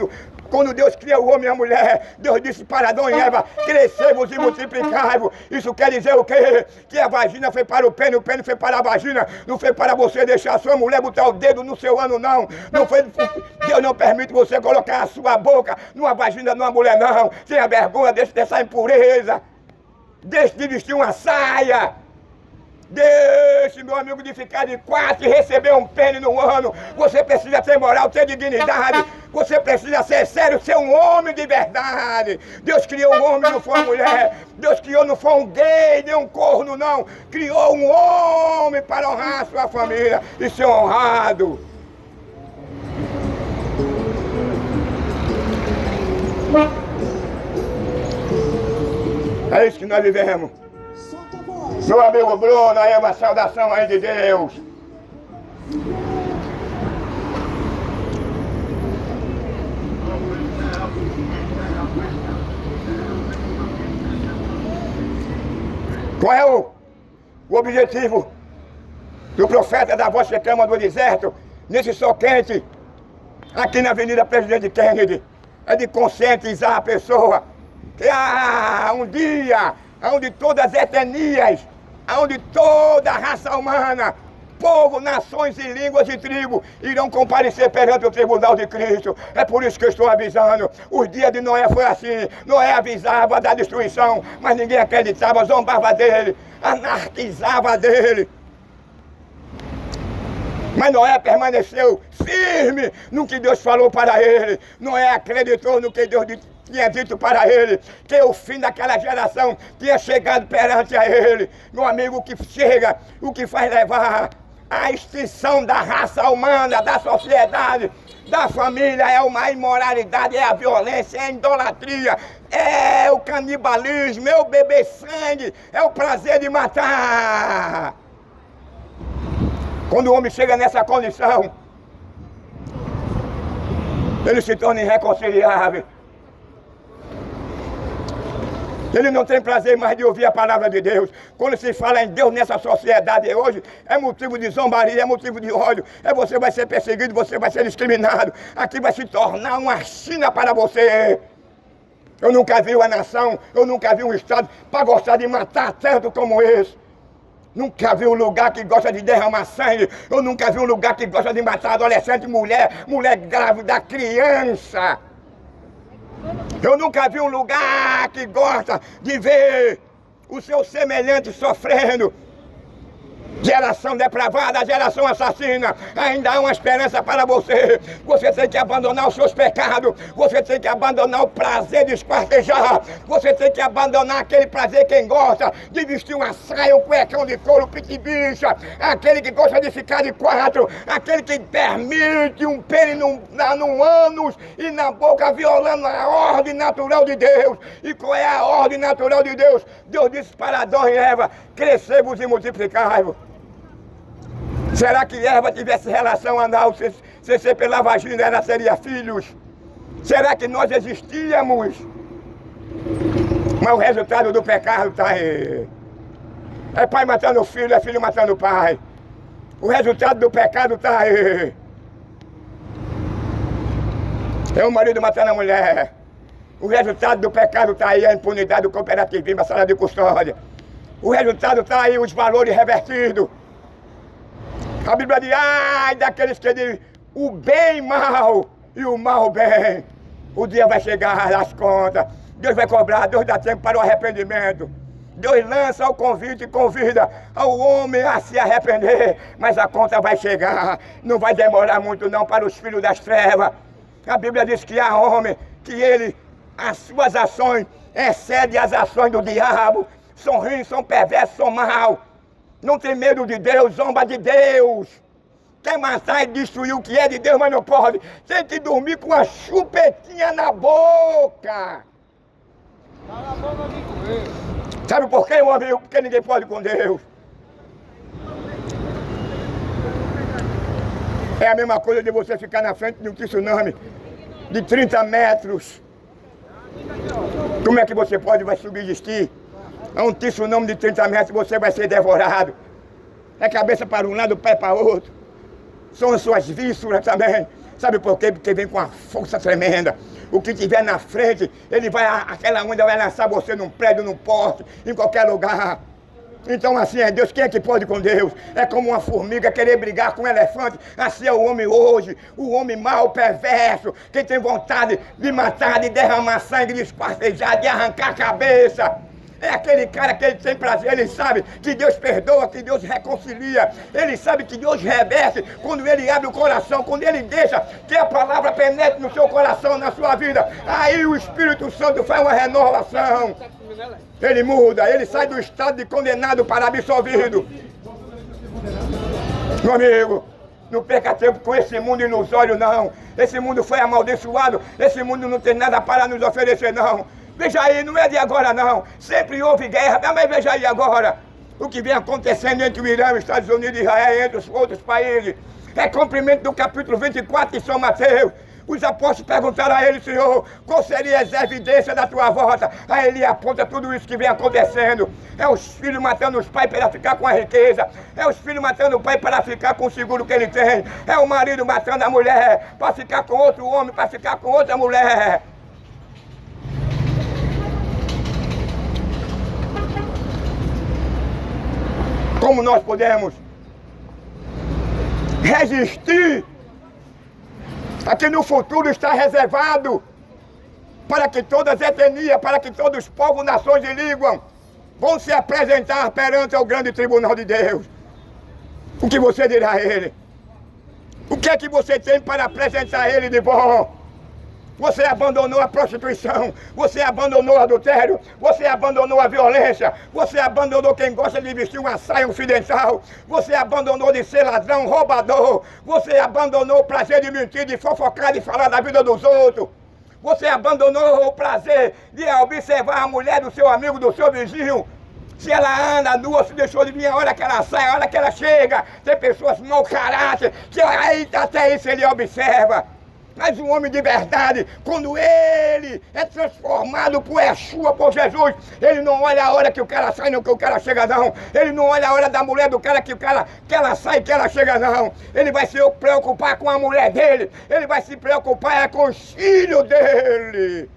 quando Deus cria o homem e a mulher, Deus disse para Adão e Eva: crescei-vos e multiplicai-vos. Isso quer dizer o quê? Que a vagina foi para o pênis foi para a vagina. Não foi para você deixar a sua mulher botar o dedo no seu ano, não. Não foi, Deus não permite você colocar a sua boca numa vagina de uma mulher, não. Tenha vergonha dessa impureza. Deixe de vestir uma saia. Deixe, meu amigo, de ficar de quatro e receber um pênis no ano. Você precisa ter moral, ter dignidade. Você precisa ser sério, ser um homem de verdade. Deus criou um homem, não foi uma mulher. Deus criou, não foi um gay, nem um corno, não. Criou um homem para honrar a sua família e ser honrado. É isso que nós vivemos. Meu amigo Bruno, aí uma saudação aí de Deus. Qual é o objetivo do profeta da voz que clama do deserto, nesse sol quente, aqui na Avenida Presidente Kennedy? É de conscientizar a pessoa que há um dia onde todas as etnias, onde toda a raça humana, povo, nações e línguas e tribos irão comparecer perante o tribunal de Cristo. É por isso que eu estou avisando. Os dias de Noé foi assim. Noé avisava da destruição, mas ninguém acreditava, zombava dele, anarquizava dele. Mas Noé permaneceu firme no que Deus falou para ele. Noé acreditou no que Deus tinha dito para ele, que o fim daquela geração tinha chegado perante a ele. Meu amigo, o que chega, o que faz levar à extinção da raça humana, da sociedade, da família, é uma imoralidade, é a violência, é a idolatria, é o canibalismo, é o beber sangue, é o prazer de matar. Quando o homem chega nessa condição, ele se torna irreconciliável. Ele não tem prazer mais de ouvir a palavra de Deus. Quando se fala em Deus nessa sociedade hoje, é motivo de zombaria, é motivo de ódio. Você vai ser perseguido, você vai ser discriminado. Aqui vai se tornar uma China para você. Eu nunca vi uma nação, eu nunca vi um estado para gostar de matar tanto como esse. Nunca vi um lugar que gosta de derramar sangue. Eu nunca vi um lugar que gosta de matar adolescente, mulher grávida, criança. Eu nunca vi um lugar que gosta de ver o seu semelhante sofrendo. Geração depravada, geração assassina, ainda há uma esperança para você. Você tem que abandonar os seus pecados. Você tem que abandonar o prazer de esquartejar. Você tem que abandonar aquele prazer quem gosta de vestir uma saia, um cuecão de couro, pitibicha. Aquele que gosta de ficar de quatro. Aquele que permite um pênis no ânus e na boca, violando a ordem natural de Deus. E qual é a ordem natural de Deus? Deus disse para Adão e Eva: crescei-vos e multiplicai-vos. Será que Eva tivesse relação anal sem ser pela vagina, ela seria filhos? Será que nós existíamos? Mas o resultado do pecado está aí. É pai matando filho, é filho matando pai. O resultado do pecado está aí. É o marido matando a mulher. O resultado do pecado está aí, a impunidade do cooperativismo, a sala de custódia. O resultado está aí, os valores revertidos. A Bíblia diz: ai daqueles que dizem o bem mal e o mal bem. O dia vai chegar às contas. Deus vai cobrar, Deus dá tempo para o arrependimento. Deus lança o convite e convida ao homem a se arrepender. Mas a conta vai chegar. Não vai demorar muito não para os filhos das trevas. A Bíblia diz que há homem que as suas ações excedem as ações do diabo. São ruins, são perversos, são maus. Não tem medo de Deus, zomba de Deus. Quer matar e destruir o que é de Deus, mas não pode. Tem que dormir com uma chupetinha na boca. Sabe por quê, meu amigo? Porque ninguém pode com Deus. É a mesma coisa de você ficar na frente de um tsunami de 30 metros. Como é que você vai subsistir? É um tsunami de 30 metros, você vai ser devorado. É cabeça para um lado, pé para outro. São as suas vísceras também. Sabe por quê? Porque vem com uma força tremenda. O que tiver na frente, aquela onda vai lançar você num prédio, num poste, em qualquer lugar. Então assim é Deus. Quem é que pode com Deus? É como uma formiga querer brigar com um elefante. Assim é o homem hoje. O homem mau, perverso. Quem tem vontade de matar, de derramar sangue, de esquartejar, de arrancar a cabeça. É aquele cara que ele tem prazer, ele sabe que Deus perdoa, que Deus reconcilia. Ele sabe que Deus reverte quando ele abre o coração, quando ele deixa que a palavra penetre no seu coração, na sua vida. Aí o Espírito Santo faz uma renovação. Ele muda, ele sai do estado de condenado para absolvido. Meu amigo, não perca tempo com esse mundo ilusório, não. Esse mundo foi amaldiçoado, esse mundo não tem nada para nos oferecer, não. Veja aí, não é de agora, não. Sempre houve guerra, mas veja aí agora. O que vem acontecendo entre o Irã, os Estados Unidos e Israel, entre os outros países. É cumprimento do capítulo 24 de São Mateus. Os apóstolos perguntaram a ele, Senhor, qual seria as evidências da tua volta? Aí ele aponta tudo isso que vem acontecendo. É os filhos matando os pais para ficar com a riqueza. É os filhos matando o pai para ficar com o seguro que ele tem. É o marido matando a mulher para ficar com outro homem, para ficar com outra mulher. Como nós podemos resistir aqui no futuro está reservado para que todas as etnias, para que todos os povos, nações e línguas vão se apresentar perante o grande tribunal de Deus. O que você dirá a ele? O que é que você tem para apresentar a ele de bom? Você abandonou a prostituição, você abandonou o adultério, você abandonou a violência, você abandonou quem gosta de vestir uma saia, um fio dental, você abandonou de ser ladrão, roubador, você abandonou o prazer de mentir, de fofocar, de falar da vida dos outros, você abandonou o prazer de observar a mulher do seu amigo, do seu vizinho. Se ela anda nua, se deixou de vir, a hora que ela sai, a hora que ela chega, tem pessoas mau caráter, que aí até isso ele observa. Mas um homem de verdade, quando ele é transformado por Yeshua, por Jesus, ele não olha a hora que o cara sai, não que o cara chega, não. Ele não olha a hora da mulher do cara que ela sai, que ela chega, não. Ele vai se preocupar com a mulher dele, ele vai se preocupar com os filhos dele.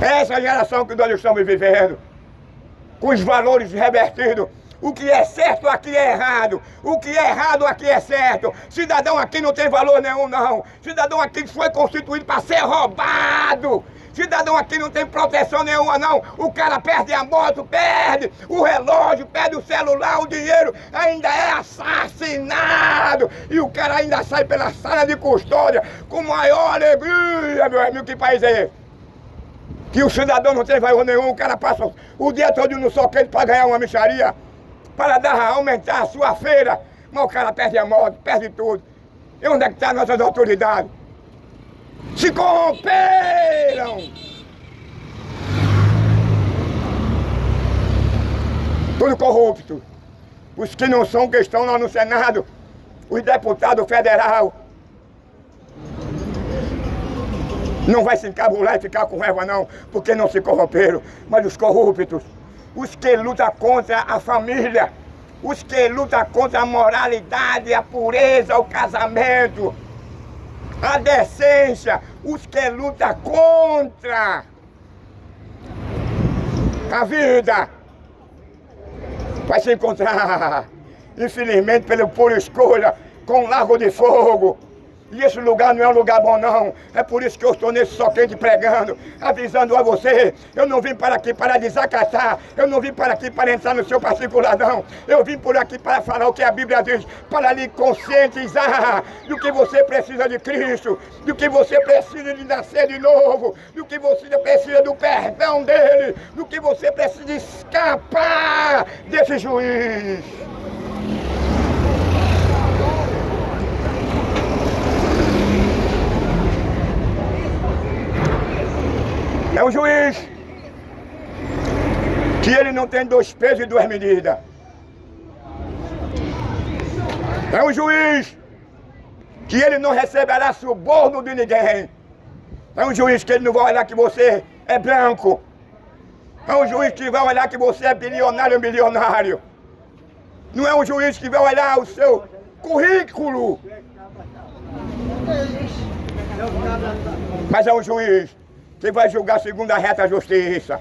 Essa é a geração que nós estamos vivendo, com os valores revertidos. O que é certo aqui é errado, o que é errado aqui é certo. Cidadão aqui não tem valor nenhum, não. Cidadão aqui foi constituído para ser roubado. Cidadão aqui não tem proteção nenhuma, não. O cara perde a moto, perde o relógio, perde o celular, o dinheiro, ainda é assassinado. E o cara ainda sai pela sala de custódia com maior alegria, meu amigo. Que país é esse? Que o cidadão não tem valor nenhum, o cara passa o dia todo no soquete para ganhar uma mixaria, para aumentar a sua feira, mas o cara perde a moto, perde tudo. E onde é que estão nossas autoridades? Se corromperam! Tudo corrupto. Os que não são, que estão lá no Senado, os deputados federais, não vai se encabular e ficar com raiva, não, porque não se corromperam. Mas os corruptos, os que lutam contra a família, os que lutam contra a moralidade, a pureza, o casamento, a decência, os que lutam contra a vida, vai se encontrar, infelizmente, pela pura escolha, com um lago de fogo. E esse lugar não é um lugar bom, não. É por isso que eu estou nesse soquete pregando, avisando a você. Eu não vim para aqui para desacatar, eu não vim para aqui para entrar no seu particular, não. Eu vim por aqui para falar o que a Bíblia diz, para lhe conscientizar do que você precisa de Cristo, do que você precisa de nascer de novo, do que você precisa do perdão dele, do que você precisa escapar desse juiz. É um juiz que ele não tem 2 pesos e 2 medidas. É um juiz que ele não receberá suborno de ninguém. É um juiz que ele não vai olhar que você é branco. É um juiz que vai olhar que você é bilionário ou milionário. Não é um juiz que vai olhar o seu currículo. Mas é um juiz que vai julgar segundo a reta justiça.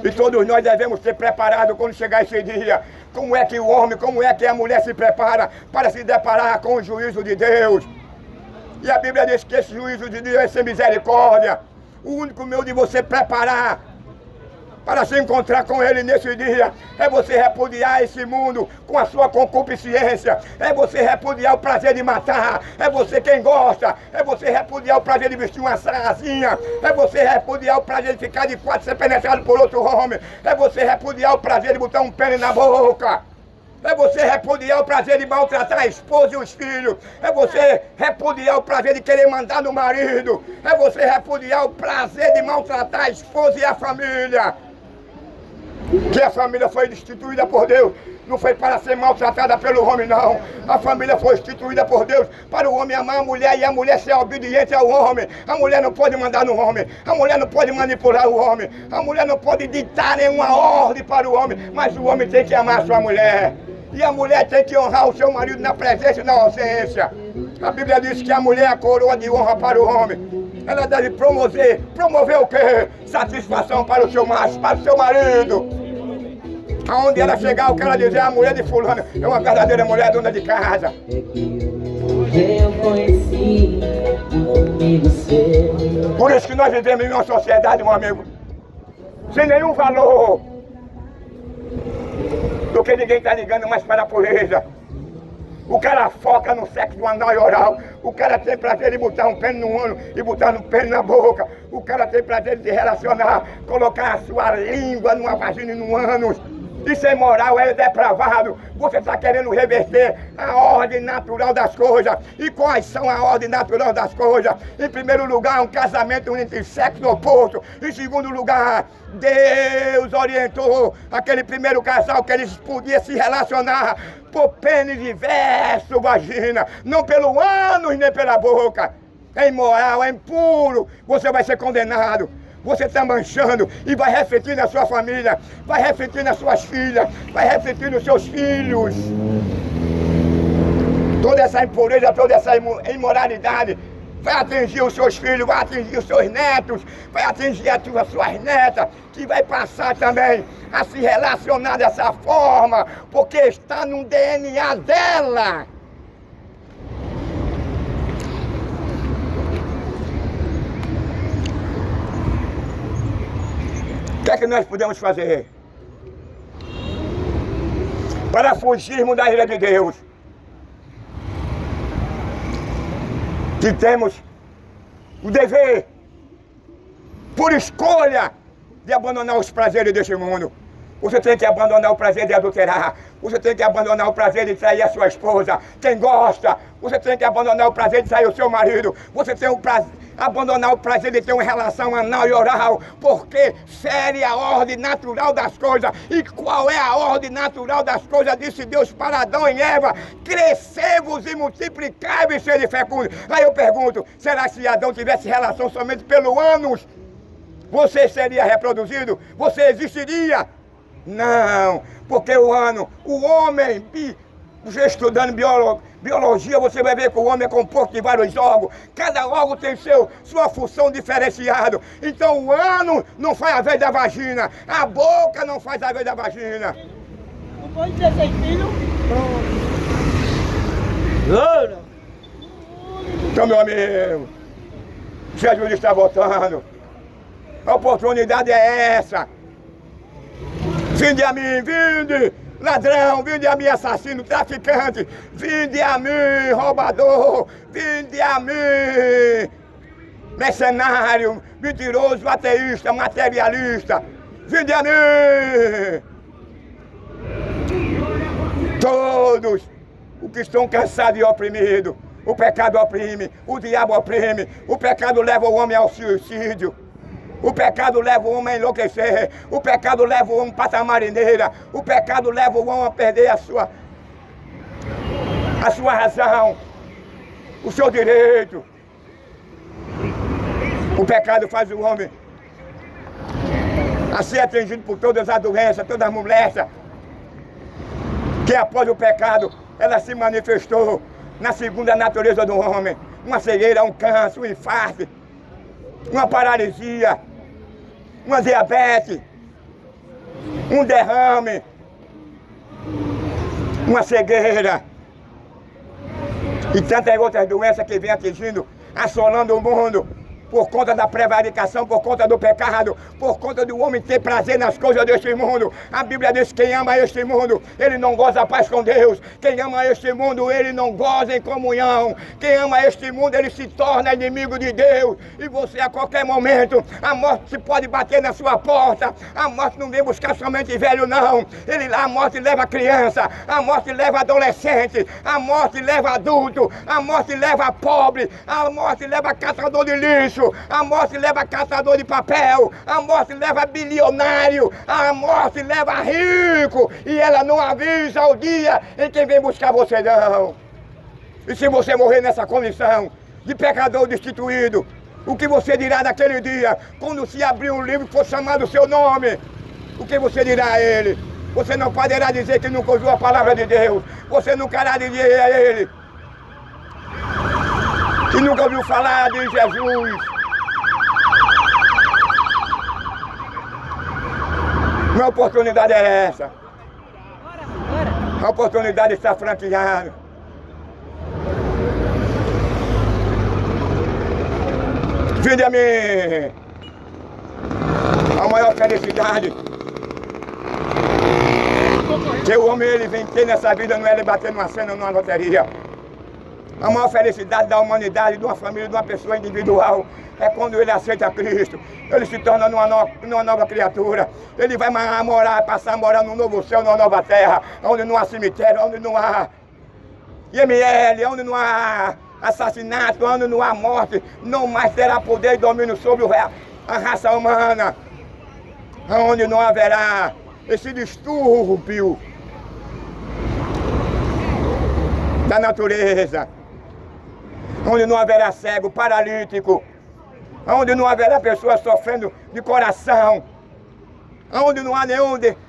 E todos nós devemos ser preparados quando chegar esse dia. Como é que o homem, como é que a mulher se prepara para se deparar com o juízo de Deus? E a Bíblia diz que esse juízo de Deus é sem misericórdia. O único meio de você preparar para se encontrar com Ele nesse dia. É você repudiar esse mundo com a sua concupiscência. É você repudiar o prazer de matar. É você quem gosta. É você repudiar o prazer de vestir uma sarazinha. É você repudiar o prazer de ficar de quatro ser penetrado por outro homem. É você repudiar o prazer de botar um pênis na boca. É você repudiar o prazer de maltratar a esposa e os filhos. É você repudiar o prazer de querer mandar no marido. É você repudiar o prazer de maltratar a esposa e a família. Que a família foi instituída por Deus. Não foi para ser maltratada pelo homem, não. A família foi instituída por Deus para o homem amar a mulher e a mulher ser obediente ao homem. A mulher não pode mandar no homem. A mulher não pode manipular o homem. A mulher não pode ditar nenhuma ordem para o homem. Mas o homem tem que amar a sua mulher. E a mulher tem que honrar o seu marido na presença e na ausência. A Bíblia diz que a mulher é a coroa de honra para o homem. Ela deve promover o quê? Satisfação para o seu macho, para o seu marido. Aonde ela chegar, eu quero dizer, a mulher de fulano é uma verdadeira mulher dona de casa. Eu conheci você. Por isso que nós vivemos em uma sociedade, meu amigo, sem nenhum valor. Do que ninguém está ligando mais para a pureza. O cara foca no sexo anal e oral. O cara tem prazer de botar um pênis no olho e botar um pênis na boca. O cara tem prazer de se relacionar, colocar a sua língua numa vagina e num ânus. Isso é imoral, é depravado. Você está querendo reverter a ordem natural das coisas. E quais são a ordem natural das coisas? Em primeiro lugar, um casamento entre sexo oposto. Em segundo lugar, Deus orientou aquele primeiro casal que eles podiam se relacionar por pênis versus vagina. Não pelo ânus nem pela boca. É imoral, é impuro. Você vai ser condenado. Você está manchando e vai refletir na sua família, vai refletir nas suas filhas, vai refletir nos seus filhos. Toda essa impureza, toda essa imoralidade vai atingir os seus filhos, vai atingir os seus netos, vai atingir as suas netas, que vai passar também a se relacionar dessa forma, porque está no DNA dela. O que é que nós podemos fazer para fugirmos da ira de Deus? Que temos o dever, por escolha, de abandonar os prazeres deste mundo. Você tem que abandonar o prazer de adulterar. Você tem que abandonar o prazer de trair a sua esposa. Quem gosta, você tem que abandonar o prazer de trair o seu marido. Você tem que abandonar o prazer de ter uma relação anal e oral, porque fere a ordem natural das coisas. E qual é a ordem natural das coisas? Disse Deus para Adão e Eva: crescei-vos e multiplicai-vos e sede fecundos. Aí eu pergunto, será que se Adão tivesse relação somente pelo ânus, você seria reproduzido? Você existiria? Não, porque o homem, você estudando biologia, você vai ver que o homem é composto de vários órgãos. Cada órgão tem sua função diferenciada. Então o ânus não faz a vez da vagina, a boca não faz a vez da vagina. Não pode ter 6 filhos? Pronto. Então, meu amigo, Jesus está voltando. A oportunidade é essa. Vinde a mim, vinde, ladrão, vinde a mim, assassino, traficante, vinde a mim, roubador, vinde a mim, mercenário, mentiroso, ateísta, materialista, vinde a mim. Todos os que estão cansados e oprimidos, o pecado oprime, o diabo oprime, o pecado leva o homem ao suicídio. O pecado leva o homem a enlouquecer, o pecado leva o homem para a marineira, o pecado leva o homem a perder a sua razão, o seu direito. O pecado faz o homem a ser atingido por todas as doenças, todas as molestias, que após o pecado ela se manifestou na segunda natureza do homem, uma cegueira, um câncer, um infarto, uma paralisia, uma diabetes, um derrame, uma cegueira e tantas outras doenças que vêm atingindo, assolando o mundo. por conta da prevaricação, por conta do pecado, por conta do homem ter prazer nas coisas deste mundo. A Bíblia diz que quem ama este mundo, ele não goza a paz com Deus. Quem ama este mundo, ele não goza em comunhão. Quem ama este mundo, ele se torna inimigo de Deus. E você, a qualquer momento, a morte pode bater na sua porta. A morte não vem buscar somente velho, não. A morte leva criança, a morte leva adolescente, a morte leva adulto, a morte leva pobre, a morte leva catador de lixo, a morte leva catador de papel, a morte leva bilionário, a morte leva rico, e ela não avisa o dia em que vem buscar você, não. E se você morrer nessa condição de pecador destituído, o que você dirá naquele dia, quando se abrir um livro e for chamado o seu nome? O que você dirá a ele? Você não poderá dizer que nunca ouviu a palavra de Deus. Você nunca irá dizer a ele que nunca ouviu falar de Jesus. Minha oportunidade é essa. A oportunidade está franqueada. Vinde a mim. A maior felicidade que o homem ele vem ter nessa vida não é ele bater numa cena ou numa loteria. A maior felicidade da humanidade, de uma família, de uma pessoa individual, é quando ele aceita Cristo. Ele se torna uma nova criatura. Ele vai passar a morar num novo céu, numa nova terra, onde não há cemitério, onde não há IML, onde não há assassinato, onde não há morte. Não mais terá poder e domínio sobre a raça humana. Onde não haverá esse distúrbio da natureza, onde não haverá cego, paralítico, onde não haverá pessoas sofrendo de coração, onde não há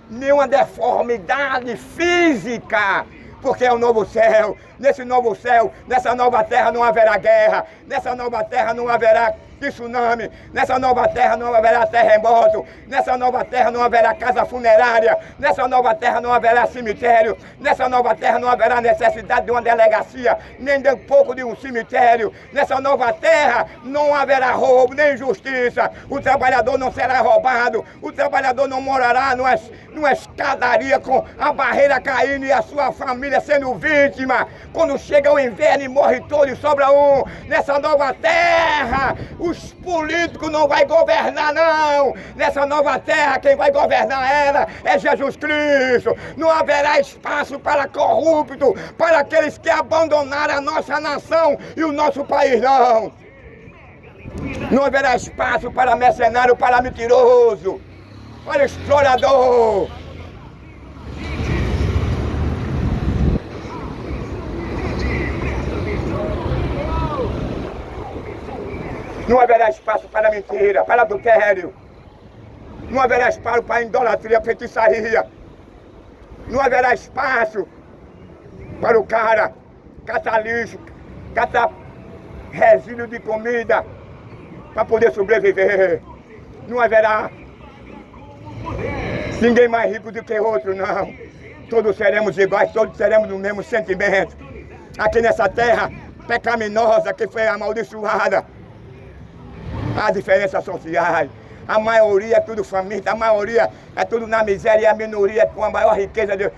nenhuma deformidade física, porque é o novo céu. Nesse novo céu, nessa nova terra não haverá guerra, nessa nova terra não haverá tsunami, nessa nova terra não haverá terremoto, nessa nova terra não haverá casa funerária, nessa nova terra não haverá cemitério, nessa nova terra não haverá necessidade de uma delegacia, nem de pouco de um cemitério. Nessa nova terra não haverá roubo, nem injustiça. O trabalhador não será roubado, o trabalhador não morará numa escadaria com a barreira caindo e a sua família sendo vítima. Quando chega o inverno e morre todo e sobra um. Nessa nova terra, os políticos não vão governar, não. Nessa nova terra, quem vai governar ela é Jesus Cristo. Não haverá espaço para corrupto, para aqueles que abandonaram a nossa nação e o nosso país, não. Não haverá espaço para mercenário, para mentiroso, para explorador. Não haverá espaço para mentira, para adultério. Não haverá espaço para idolatria, feitiçaria. Não haverá espaço para o cara catar lixo, catar resíduo de comida para poder sobreviver. Não haverá ninguém mais rico do que outro, não. Todos seremos iguais, todos seremos do mesmo sentimento. Aqui nessa terra pecaminosa que foi amaldiçoada, há diferenças sociais. A maioria é tudo faminto, a maioria é tudo na miséria e a minoria com a maior riqueza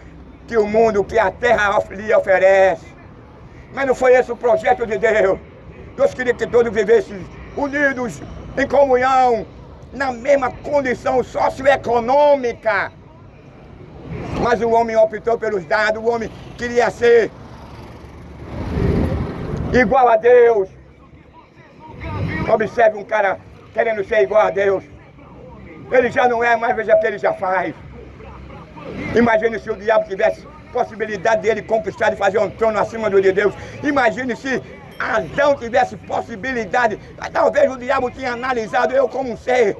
que o mundo, que a terra lhe oferece. Mas não foi esse o projeto de Deus. Deus queria que todos vivessem unidos, em comunhão, na mesma condição socioeconômica. Mas o homem optou pelos dados, o homem queria ser igual a Deus. Observe um cara querendo ser igual a Deus. Ele já não é mais, veja o que ele já faz. Imagine se o diabo tivesse possibilidade de ele conquistar e fazer um trono acima do de Deus. Imagine se Adão tivesse possibilidade. Talvez o diabo tinha analisado eu como um ser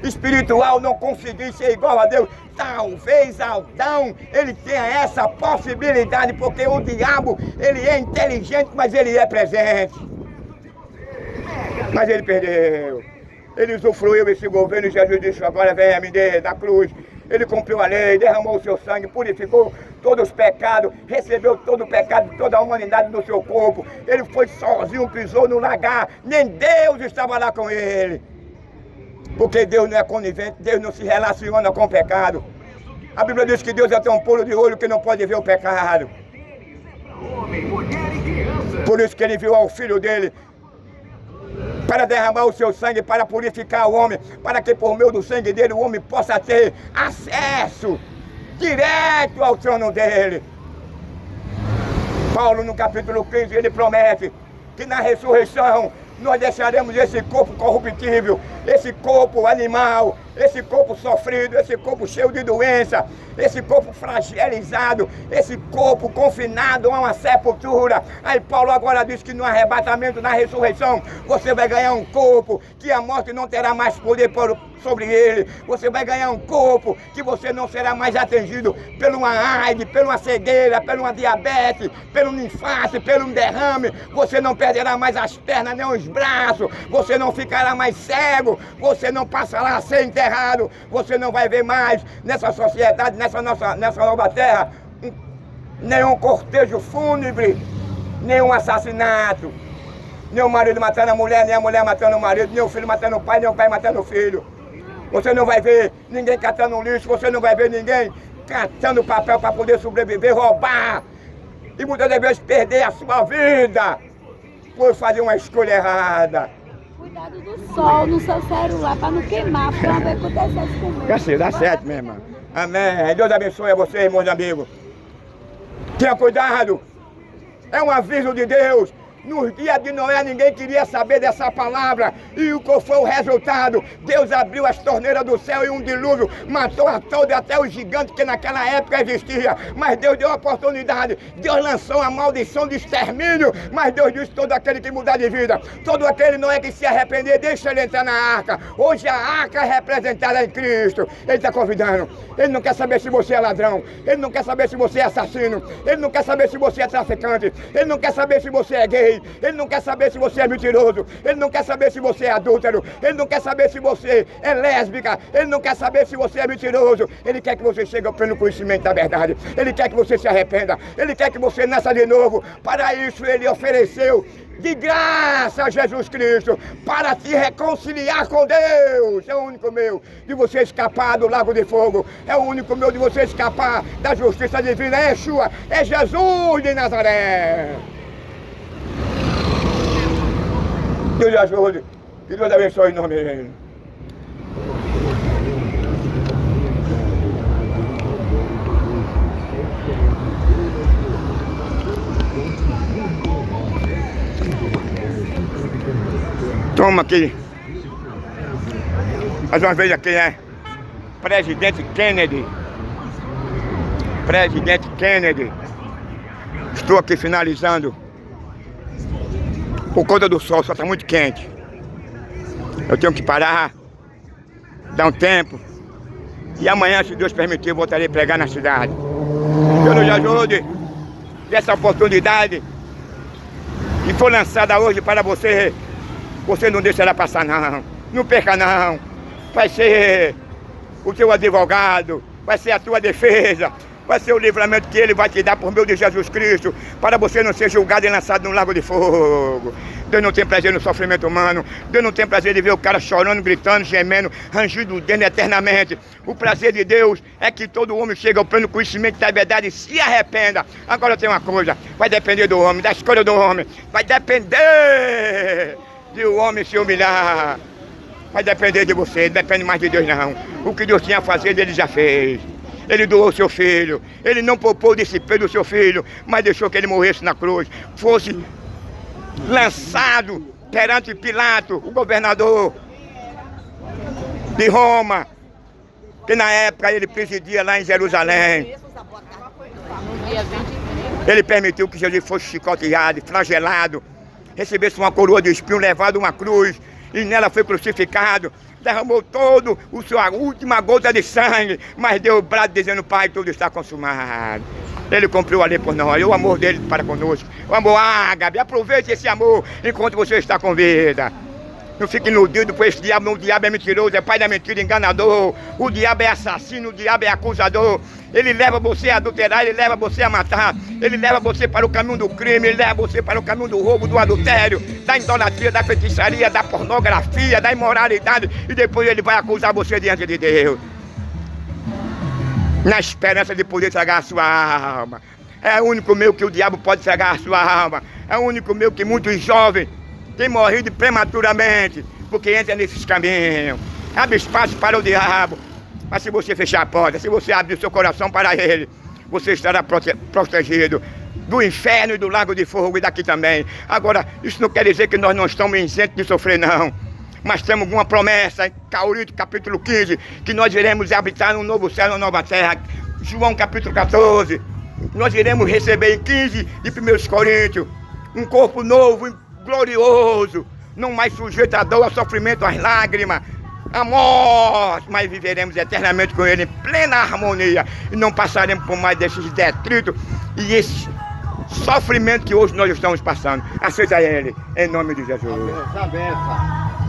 espiritual, não consegui ser igual a Deus. Talvez Adão, ele tenha essa possibilidade, porque o diabo, ele é inteligente, mas ele é presente. Mas ele perdeu. Ele usufruiu esse governo e Jesus disse, agora venha me dê da cruz. Ele cumpriu a lei, derramou o seu sangue, purificou todos os pecados, recebeu todo o pecado de toda a humanidade no seu corpo. Ele foi sozinho, pisou no lagar, nem Deus estava lá com ele. Porque Deus não é conivente, Deus não se relaciona com o pecado. A Bíblia diz que Deus é tão puro de olho que não pode ver o pecado. Por isso que ele enviou ao Filho dele para derramar o seu sangue, para purificar o homem, para que por meio do sangue dele o homem possa ter acesso direto ao trono dele. Paulo, no capítulo 15, ele promete que na ressurreição nós deixaremos esse corpo corruptível, esse corpo animal, esse corpo sofrido, esse corpo cheio de doença, esse corpo fragilizado, esse corpo confinado a uma sepultura. Aí Paulo agora diz que no arrebatamento, na ressurreição, você vai ganhar um corpo que a morte não terá mais poder sobre ele. Você vai ganhar um corpo que você não será mais atingido por uma AIDS, por uma cegueira, por uma diabetes, por um infarto, por um derrame. Você não perderá mais as pernas nem os braços, você não ficará mais cego, você não passará a ser enterrado, você não vai ver mais nessa sociedade, nessa nova terra, nenhum cortejo fúnebre, nenhum assassinato, nem o marido matando a mulher, nem a mulher matando o marido, nem o filho matando o pai, nem o pai matando o filho. Você não vai ver ninguém catando lixo, você não vai ver ninguém catando papel para poder sobreviver, roubar e muitas das vezes perder a sua vida por fazer uma escolha errada. Cuidado do sol no seu celular para não queimar, para não acontecer comigo. Dá certo, minha irmã. Amém. Deus abençoe a você, irmãos amigos. Tenha cuidado. É um aviso de Deus. Nos dias de Noé ninguém queria saber dessa palavra. E qual foi o resultado? Deus abriu as torneiras do céu e um dilúvio matou a todo, até os gigantes que naquela época existia. Mas Deus deu a oportunidade. Deus lançou a maldição de extermínio. Mas Deus disse: todo aquele que mudar de vida, todo aquele não é que se arrepender, deixa ele entrar na arca. Hoje a arca é representada em Cristo. Ele está convidando. Ele não quer saber se você é ladrão. Ele não quer saber se você é assassino. Ele não quer saber se você é traficante. Ele não quer saber se você é gay. Ele não quer saber se você é mentiroso. Ele não quer saber se você é adúltero. Ele não quer saber se você é lésbica. Ele não quer saber se você é mentiroso. Ele quer que você chegue ao pleno conhecimento da verdade. Ele quer que você se arrependa. Ele quer que você nasça de novo. Para isso ele ofereceu de graça a Jesus Cristo, para te reconciliar com Deus. É o único meio de você escapar do lago de fogo. É o único meio de você escapar da justiça divina. É Yeshua, é Jesus de Nazaré. Deus lhe ajude, que Deus abençoe em nome dele. Toma aqui. Mais uma vez aqui, né? Presidente Kennedy. Presidente Kennedy. Estou aqui finalizando. Por conta do sol, só está muito quente. Eu tenho que parar, dar um tempo. E amanhã, se Deus permitir, eu voltarei a pregar na cidade. Deus nos ajude dessa oportunidade que foi lançada hoje para você. Você não deixa ela passar, não. Não perca, não. Vai ser o teu advogado, vai ser a tua defesa. Vai ser o livramento que Ele vai te dar por meio de Jesus Cristo, para você não ser julgado e lançado no lago de fogo. Deus não tem prazer no sofrimento humano. Deus não tem prazer de ver o cara chorando, gritando, gemendo, rangindo dentro eternamente. O prazer de Deus é que todo homem chegue ao pleno conhecimento da verdade e se arrependa. Agora tem uma coisa, vai depender do homem, da escolha do homem. Vai depender de o homem se humilhar. Vai depender de você, não depende mais de Deus não. O que Deus tinha a fazer, Ele já fez. Ele doou seu filho. Ele não poupou o discípulo do seu filho, mas deixou que ele morresse na cruz. Fosse lançado perante Pilato, o governador de Roma, que na época ele presidia lá em Jerusalém. Ele permitiu que Jesus fosse chicoteado, flagelado, recebesse uma coroa de espinho, levado uma cruz, e nela foi crucificado. Derramou todo a última gota de sangue, mas deu o brado dizendo: Pai, tudo está consumado. Ele cumpriu a lei por nós, o amor dele para conosco, o amor ágape. Aproveite esse amor enquanto você está com vida. Não fique iludido por esse diabo. O diabo é mentiroso, é pai da mentira, enganador. O diabo é assassino, o diabo é acusador. Ele leva você a adulterar, ele leva você a matar. Ele leva você para o caminho do crime, ele leva você para o caminho do roubo, do adultério, da idolatria, da feitiçaria, da pornografia, da imoralidade. E depois ele vai acusar você diante de Deus. Na esperança de poder tragar a sua alma. É o único meio que o diabo pode tragar a sua alma. É o único meio que muitos jovens têm morrido prematuramente, porque entra nesses caminhos. Abre espaço para o diabo. Mas se você fechar a porta, se você abrir o seu coração para ele, você estará protegido do inferno e do lago de fogo e daqui também. Agora, isso não quer dizer que nós não estamos isentos de sofrer, não. Mas temos uma promessa em Caurito, capítulo 15, que nós iremos habitar num novo céu, numa nova terra. João, capítulo 14, nós iremos receber em 15 de 1 Coríntios, um corpo novo, glorioso, não mais sujeito à dor, ao sofrimento, às lágrimas, à morte, mas viveremos eternamente com ele em plena harmonia e não passaremos por mais desses detritos e esse sofrimento que hoje nós estamos passando. Aceita ele, em nome de Jesus. Benção.